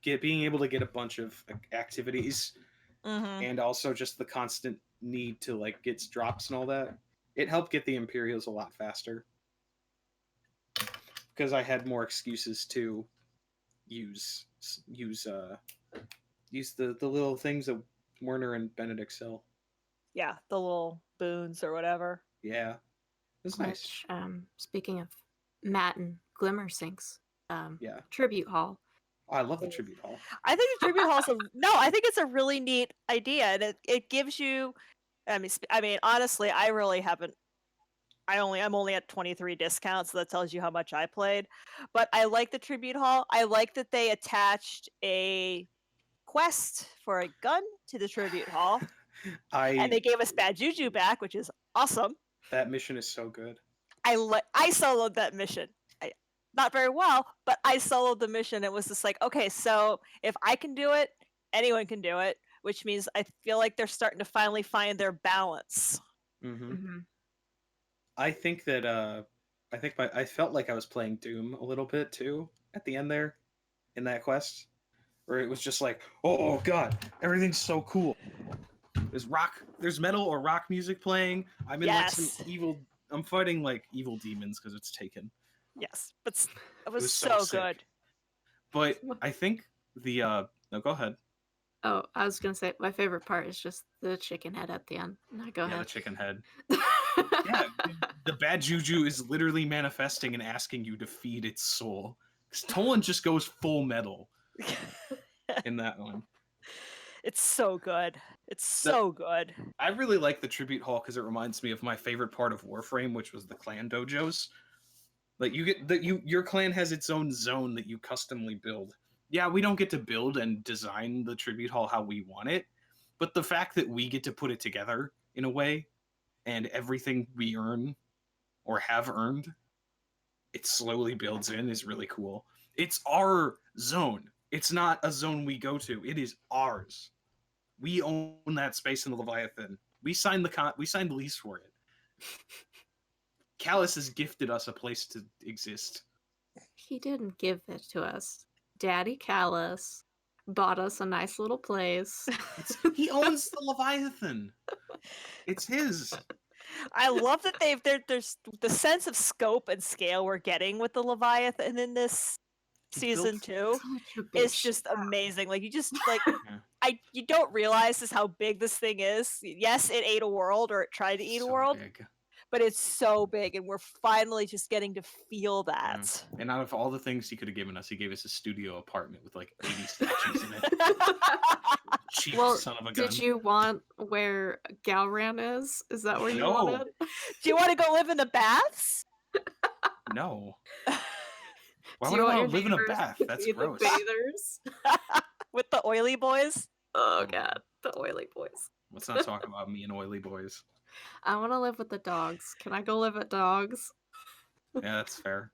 being able to get a bunch of activities Mm-hmm. and also just the constant need to like get drops and all that. It helped get the Imperials a lot faster because I had more excuses to use use uh use the little things that Werner and Benedict sell. Yeah, the little boons or whatever. Yeah, it's nice. Which, speaking of Matt and Glimmer Sinks, Yeah, tribute hall. I love the tribute hall. I think the tribute hall's I think it's a really neat idea, and it gives you. I mean, honestly, I really haven't. I'm only at 23 discounts, so that tells you how much I played. But I like the tribute hall. I like that they attached a quest for a gun to the tribute hall, and they gave us bad juju back, which is awesome. That mission is so good. I soloed that mission. Not very well, but I soloed the mission. It was just like, okay, so if I can do it, anyone can do it, which means I feel like they're starting to finally find their balance. Mm-hmm. Mm-hmm. I think that I felt like I was playing Doom a little bit too at the end there in that quest, where it was just like, oh god, everything's so cool. There's metal or rock music playing. I'm in like some evil. I'm fighting like evil demons because it's taken. Yes, but it was so so good. But I think the no, go ahead. Oh, I was gonna say my favorite part is just the chicken head at the end. No, go Yeah, the ahead. chicken head. Yeah, the bad juju is literally manifesting and asking you to feed its soul. Because Tolan just goes full metal in that one. It's so good. It's so good. I really like the tribute hall because it reminds me of my favorite part of Warframe, which was the clan dojos. Like your clan has its own zone that you customly build. Yeah, we don't get to build and design the tribute hall how we want it, but the fact that we get to put it together in a way, and everything we earn or have earned, it slowly builds in is really cool. It's our zone. It's not a zone we go to. It is ours. We own that space in the Leviathan. We signed the lease for it. Callus has gifted us a place to exist. He didn't give it to us. Daddy Callus bought us a nice little place. He owns the Leviathan. It's his. I love that there's the sense of scope and scale we're getting with the Leviathan in this season 2 is just amazing. Like you just like you don't realize just how big this thing is. Yes, it ate a world or it tried to eat a world. Big. But it's so big, and we're finally just getting to feel that. Yeah. And out of all the things he could have given us, he gave us a studio apartment with like 80 statues in it. Cheap son of a gun. Did you want where Galran is? Is that where you wanted? Do you want to go live in the baths? No. Why would I want to live in a bath? That's gross. The bathers? With the oily boys? Oh god, the oily boys. Let's not talk about me and oily boys. I want to live with the dogs. Can I go live at dogs? Yeah, that's fair.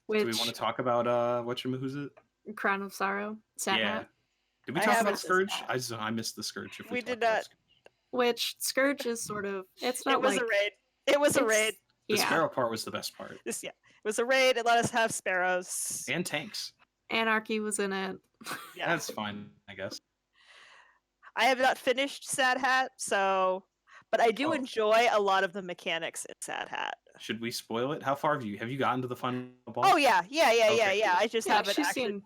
Which, do we want to talk about who's it? Crown of Sorrow? Sad Hat? Did we talk about Scourge? I missed the Scourge. If we did not. Which Scourge is sort of. It's not. It was like, a raid. It was a raid. The sparrow part was the best part. It was a raid. It let us have sparrows and tanks. Anarchy was in it. Yeah, that's fine, I guess. I have not finished Sad Hat, but I do enjoy a lot of the mechanics in Sad Hat. Should we spoil it? How far have you gotten to the final boss? Oh yeah. I just haven't actually seen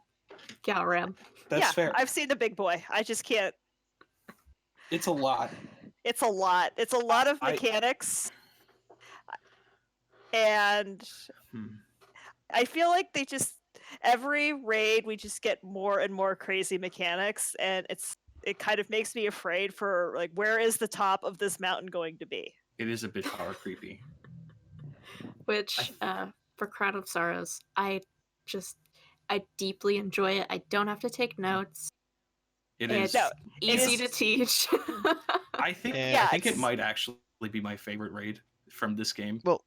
Galran. That's fair. I've seen the big boy. I just can't. It's a lot. It's a lot. It's a lot of mechanics, and I feel like every raid we just get more and more crazy mechanics, and it kind of makes me afraid for like where is the top of this mountain going to be? It is a bit power creepy. Which for Crown of Sorrows, I deeply enjoy it. I don't have to take notes. It's easy to teach. I think I think it might actually be my favorite raid from this game. Well,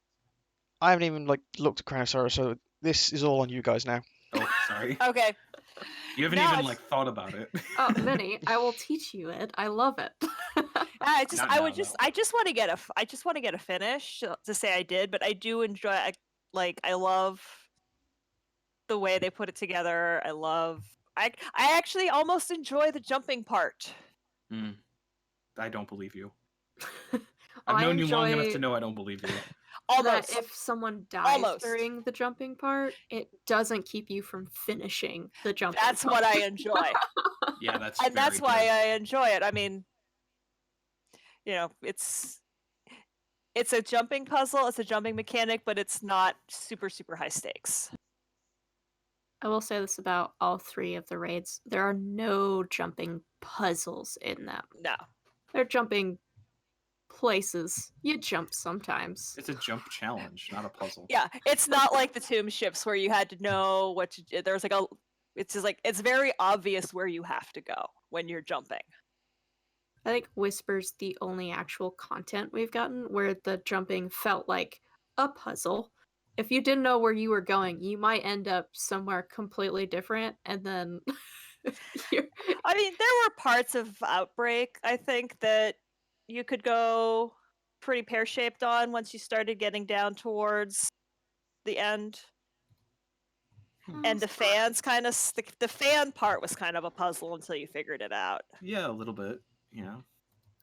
I haven't even looked at Crown of Sorrow, so this is all on you guys now. Oh, sorry. Okay. You haven't even thought about it. Oh, Minnie, I will teach you it. I love it. I just want to get a finish to say I did, but I do enjoy. I love the way they put it together. I actually almost enjoy the jumping part. I don't believe you. I I've known you long enough to enjoy know I don't believe you. that Almost. if someone dies Almost. during the jumping part, it doesn't keep you from finishing the jumping That's part. what I enjoy. Yeah, that's And very that's why good. I enjoy it. I mean, it's a jumping puzzle, it's a jumping mechanic, but it's not super, super high stakes. I will say this about all 3 of the raids. There are no jumping puzzles in them. No. They're jumping places. You jump sometimes. It's a jump challenge, not a puzzle. Yeah, it's not like the tomb ships where you had to know what to, there's like a it's just like it's very obvious where you have to go when you're jumping. I think Whisper's the only actual content we've gotten where the jumping felt like a puzzle. If you didn't know where you were going, you might end up somewhere completely different, and then you're... I mean, there were parts of Outbreak, I think, that you could go pretty pear-shaped on once you started getting down towards the end. And the fans kind of the fan part was kind of a puzzle until you figured it out. Yeah, a little bit. Yeah.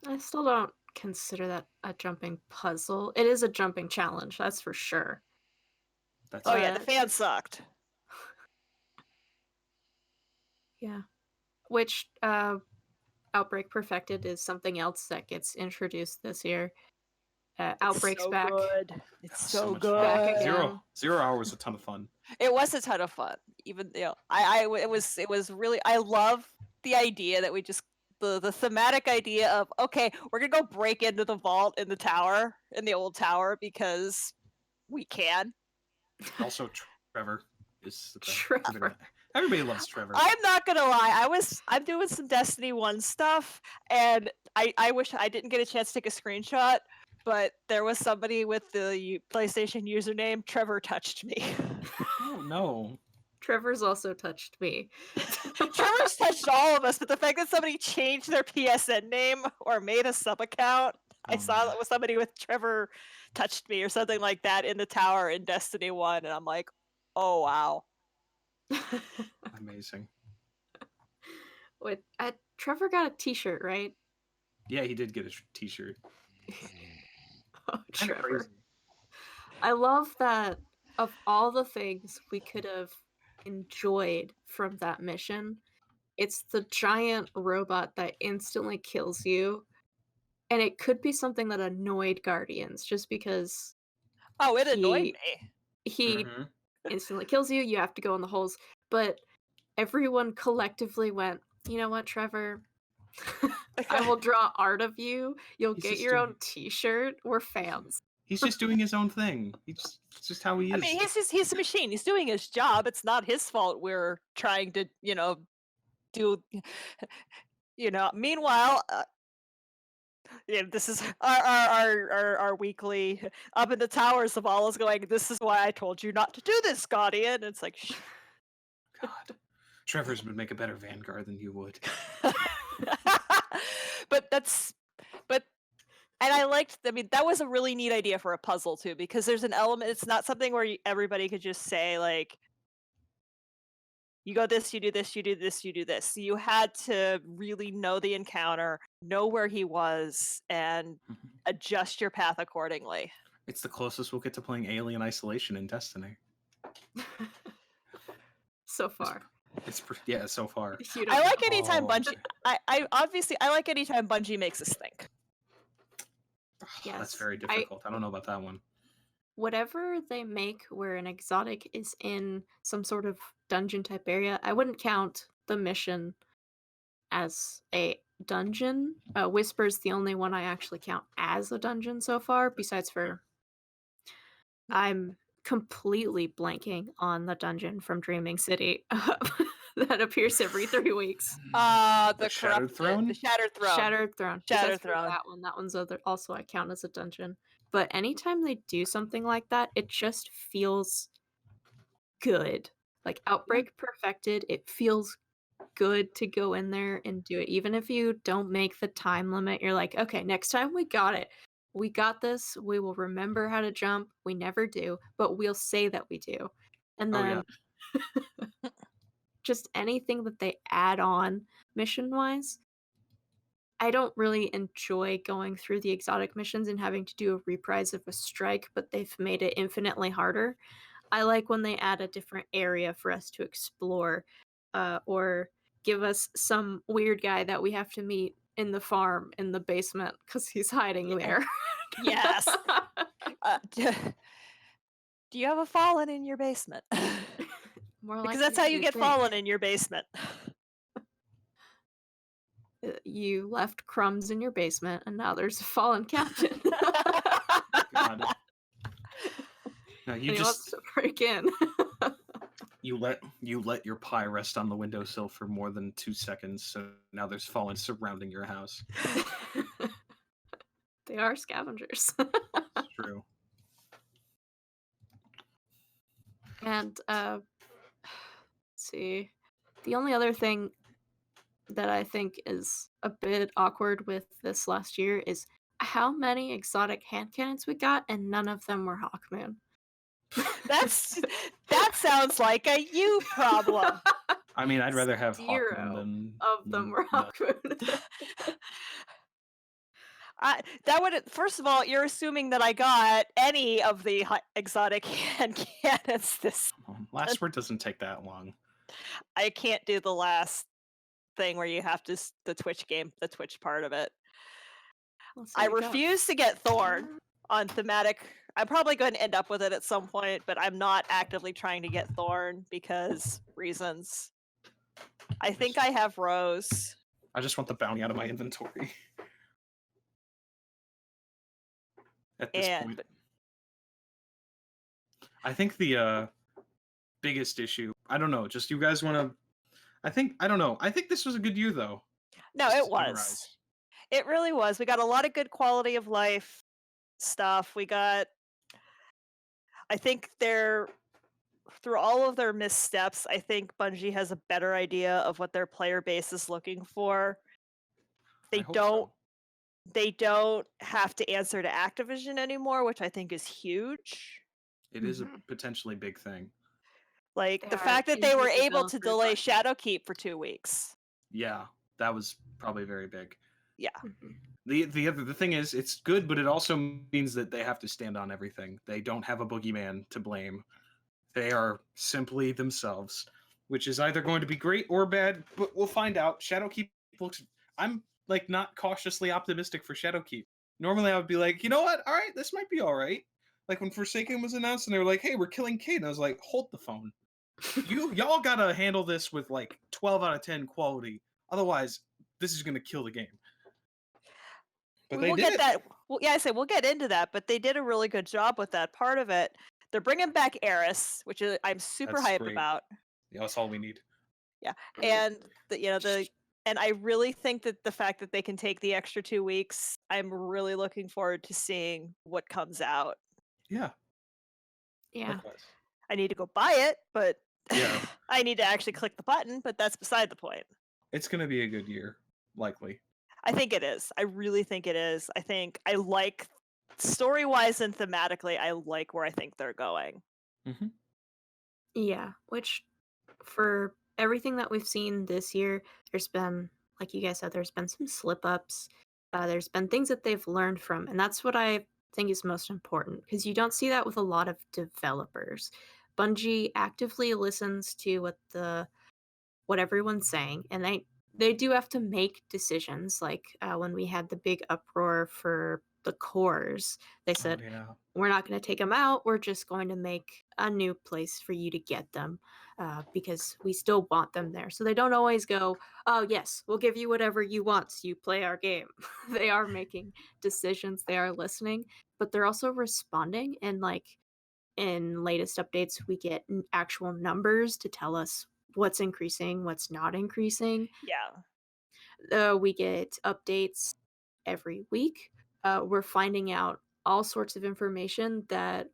I still don't consider that a jumping puzzle. It is a jumping challenge, that's for sure. That's Oh yeah, the But- fan sucked. Yeah. Which Outbreak Perfected is something else that gets introduced this year. Outbreak's so back. good. It's so much good. fun. Back again. Zero Hour was a ton of fun. It was a ton of fun. Even it was really, I love the idea that we just the thematic idea of, okay, we're gonna go break into the vault in the old tower because we can. Also, Trevor is the best. Trevor. Everybody loves Trevor. I'm not gonna lie, I'm doing some Destiny 1 stuff, and I wish I didn't get a chance to take a screenshot, but there was somebody with the PlayStation username Trevor touched me. Oh no. Trevor's also touched me. Trevor's touched all of us, but the fact that somebody changed their PSN name or made a sub account, I Oh, saw man. that was somebody with Trevor touched me or something like that in the tower in Destiny 1, and I'm like, oh wow. Amazing. Wait, Trevor got a t-shirt, right? Yeah, he did get a t-shirt. Oh, Kinda Trevor. crazy. I love that of all the things we could have enjoyed from that mission, it's the giant robot that instantly kills you. And it could be something that annoyed Guardians just because Oh, it annoyed He- me. he Mhm. instantly kills you, you have to go in the holes. But everyone collectively went, you know what, Trevor? I will draw art of you. You'll He's get just your doing- own t-shirt. We're fans. He's just doing his own thing. It's just how he is. I mean, he's a machine. He's doing his job. It's not his fault we're trying to, do, meanwhile, this is our weekly up in the towers. Zavala's going, this is why I told you not to do this, Guardian. It's like, shh. God. Trevor's would make a better Vanguard than you would. And I liked, that was a really neat idea for a puzzle too, because there's an element, it's not something where everybody could just say, like, you go this, you do this, you do this, you do this. You had to really know the encounter, know where he was, and adjust your path accordingly. It's the closest we'll get to playing Alien Isolation in Destiny. So far. Yeah, so far. You I don't like know. anytime Oh. Bungie, I like anytime Bungie makes us think. Yes. That's very difficult. I don't know about that one. Whatever they make where an exotic is in some sort of dungeon type area, I wouldn't count the mission as a dungeon. Whisper's the only one I actually count as a dungeon so far, besides for... I'm completely blanking on the dungeon from Dreaming City that appears every 3 weeks. The Shattered corrupted, Throne? the Shattered Throne. Shattered Throne. Shattered Besides for Throne. That one's also I count as a dungeon. But anytime they do something like that, it just feels good. Like Outbreak Perfected, it feels good to go in there and do it. Even if you don't make the time limit, you're like, okay, next time we got it. We got this. We will remember how to jump. We never do, but we'll say that we do. And Oh, then yeah. just anything that they add on mission-wise. I don't really enjoy going through the exotic missions and having to do a reprise of a strike, but they've made it infinitely harder. I like when they add a different area for us to explore, or give us some weird guy that we have to meet in the farm in the basement because he's hiding Yeah. there. Yes. Do you have a fallen in your basement? More Because like that's how you you'd get think. fallen in your basement. You left crumbs in your basement, and now there's a fallen captain. God. No, you And he wants just to break in. you let your pie rest on the windowsill for more than 2 seconds, so now there's fallen surrounding your house. They are scavengers. It's true. And let's see. The only other thing that I think is a bit awkward with this last year is how many exotic hand cannons we got, and none of them were Hawkmoon. That sounds like a you problem. I mean, I'd rather have Hawkman Zero than of them were none. Hawkmoon. That would, first of all, you're assuming that I got any of the exotic hand cannons this. Last word doesn't take that long. I can't do the last thing where you have to the Twitch part of it. I refuse to get Thorn on thematic. I'm probably going to end up with it at some point, but I'm not actively trying to get Thorn because reasons. I think I have Rose. I just want the bounty out of my inventory. At this point. I think the biggest issue, I don't know, just you guys want to, I don't know. I think this was a good year, though. No, Just it to was. summarize. It really was. We got a lot of good quality of life stuff. We got, I think through all of their missteps, I think Bungie has a better idea of what their player base is looking for. I hope so. They don't have to answer to Activision anymore, which I think is huge. It is a potentially big thing. Like They the are fact that they indie were able to delay developers. Shadowkeep for 2 weeks. Yeah, that was probably very big. Yeah. The thing is, it's good, but it also means that they have to stand on everything. They don't have a boogeyman to blame. They are simply themselves, which is either going to be great or bad, but we'll find out. Shadowkeep looks. I'm like not cautiously optimistic for Shadowkeep. Normally, I would be like, you know what? All right, this might be all right. Like when Forsaken was announced, and they were like, "Hey, we're killing Kate," and I was like, "Hold the phone. Y'all gotta handle this with like 12 out of 10 quality. Otherwise, this is gonna kill the game." But they We'll did get it. that. Well, yeah, I say we'll get into that, but they did a really good job with that part of it. They're bringing back Eris, which I'm super That's hype great. about. Yeah, that's all we need. Yeah, and and I really think that the fact that they can take the extra 2 weeks, I'm really looking forward to seeing what comes out. Yeah. Yeah. Likewise. I need to go buy it, but Yeah. I need to actually click the button, but that's beside the point. It's gonna be a good year, likely. I think it is. I really think it is. I think I like story-wise and thematically, I like where I think they're going. Mm-hmm. Yeah, which for everything that we've seen this year, there's been, like you guys said, there's been some slip-ups. There's been things that they've learned from, and that's what I think is most important, because you don't see that with a lot of developers. Bungie actively listens to what everyone's saying, and they do have to make decisions. Like when we had the big uproar for the cores, they said, Oh, yeah. we're not going to take them out, we're just going to make a new place for you to get them, because we still want them there. So they don't always go, oh yes, we'll give you whatever you want so you play our game. They are making decisions, they are listening, but they're also responding. And like in latest updates, we get actual numbers to tell us what's increasing, what's not increasing. Yeah. We get updates every week. We're finding out all sorts of information that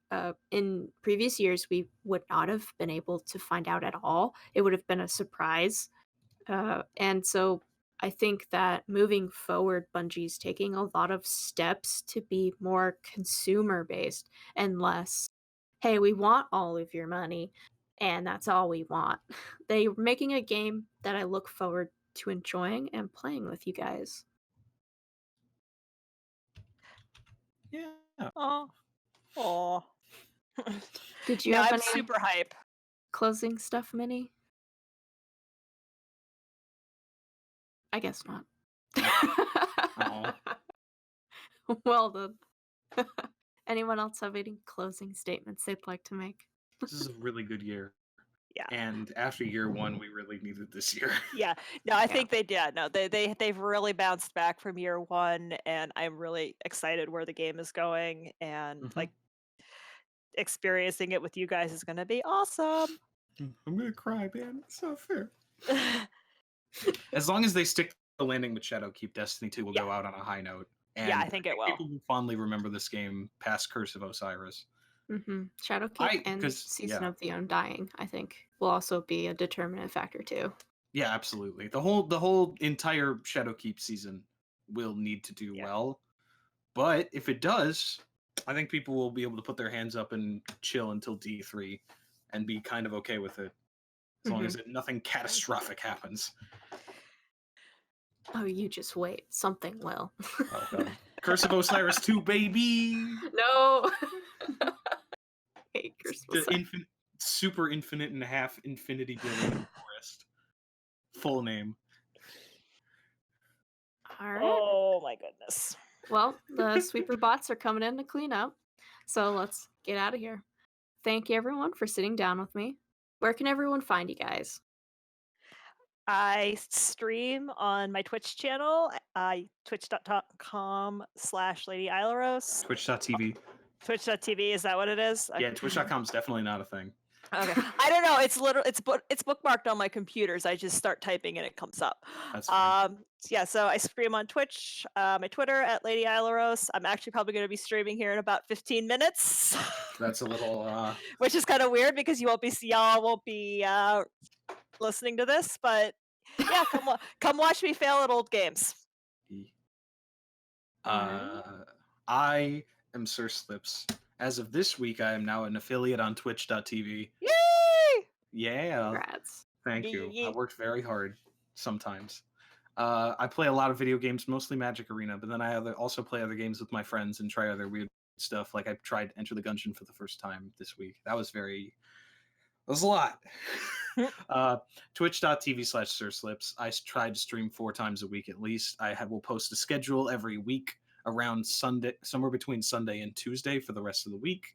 in previous years we would not have been able to find out at all. It would have been a surprise. And so I think that moving forward, Bungie's taking a lot of steps to be more consumer based and less, hey, we want all of your money and that's all we want. They're making a game that I look forward to enjoying and playing with you guys. Yeah. Oh. Did you No, have I'm any super hype. closing stuff, Minnie? I guess not. Aw. Well then. Anyone else have any closing statements they'd like to make? This is a really good year. Yeah. And after year one, we really needed this year. Yeah. No, I think they did. No, they've really bounced back from year one, and I'm really excited where the game is going, and Mhm. like experiencing it with you guys is gonna be awesome. I'm gonna cry, man. It's not fair. As long as they stick to the landing with Shadowkeep, Destiny 2 will Yeah. go out on a high note. And Yeah, I think it will. people will fondly remember this game past Curse of Osiris. Shadowkeep and Season of the Undying, I think, will also be a determinant factor too. Yeah, absolutely. The whole entire Shadowkeep season will need to do well. But if it does, I think people will be able to put their hands up and chill until D3 and be kind of okay with it. As long as nothing catastrophic happens. Oh, you just wait. Something will. Oh, God. Curse of Osiris 2, baby! No! Hey, Curse of The Osiris. super infinite and half infinity billion forest. Full name. All right. Oh my goodness. Well, the sweeper bots are coming in to clean up. So let's get out of here. Thank you, everyone, for sitting down with me. Where can everyone find you guys? I stream on my Twitch channel, twitch.com/Lady Ilaros. Twitch.tv. Twitch.tv, is that what it is? Yeah, Twitch.com is definitely not a thing. Okay. I don't know. It's bookmarked on my computers. I just start typing and it comes up. That's fine. Yeah, so I stream on Twitch, my Twitter at Lady Ilaros. I'm actually probably going to be streaming here in about 15 minutes. That's a little which is kind of weird because y'all won't be listening to this, but yeah, come watch me fail at old games. I am Sir Slips. As of this week, I am now an affiliate on Twitch.tv. Yay! Yeah. Congrats. Thank you. Yee. I worked very hard sometimes. I play a lot of video games, mostly Magic Arena, but then I also play other games with my friends and try other weird stuff. Like I tried Enter the Gungeon for the first time this week. That was a lot. Twitch.tv/SirSlips. I try to stream 4 times a week at least. Will post a schedule every week around Sunday, somewhere between Sunday and Tuesday for the rest of the week.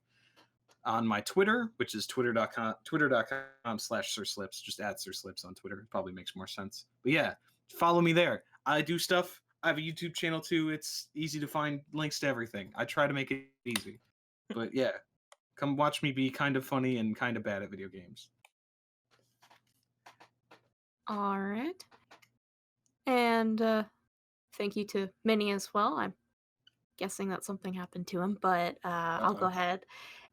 On my Twitter, which is twitter.com/SirSlips. Just add SirSlips on Twitter. It probably makes more sense. But yeah, follow me there. I do stuff. I have a YouTube channel too. It's easy to find links to everything. I try to make it easy. But yeah, come watch me be kind of funny and kind of bad at video games. All right. And thank you to Minnie as well. I'm guessing that something happened to him, but I'll go ahead.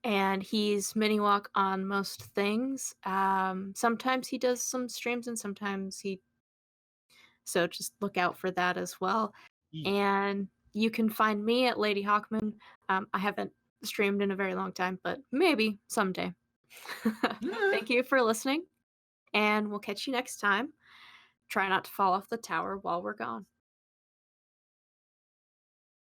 And he's miniwak on most things. Sometimes he does some streams and sometimes so just look out for that as well. Yeah. And you can find me at Lady Hawkman. I haven't streamed in a very long time, but maybe someday. Thank you for listening, and we'll catch you next time. Try not to fall off the tower while we're gone.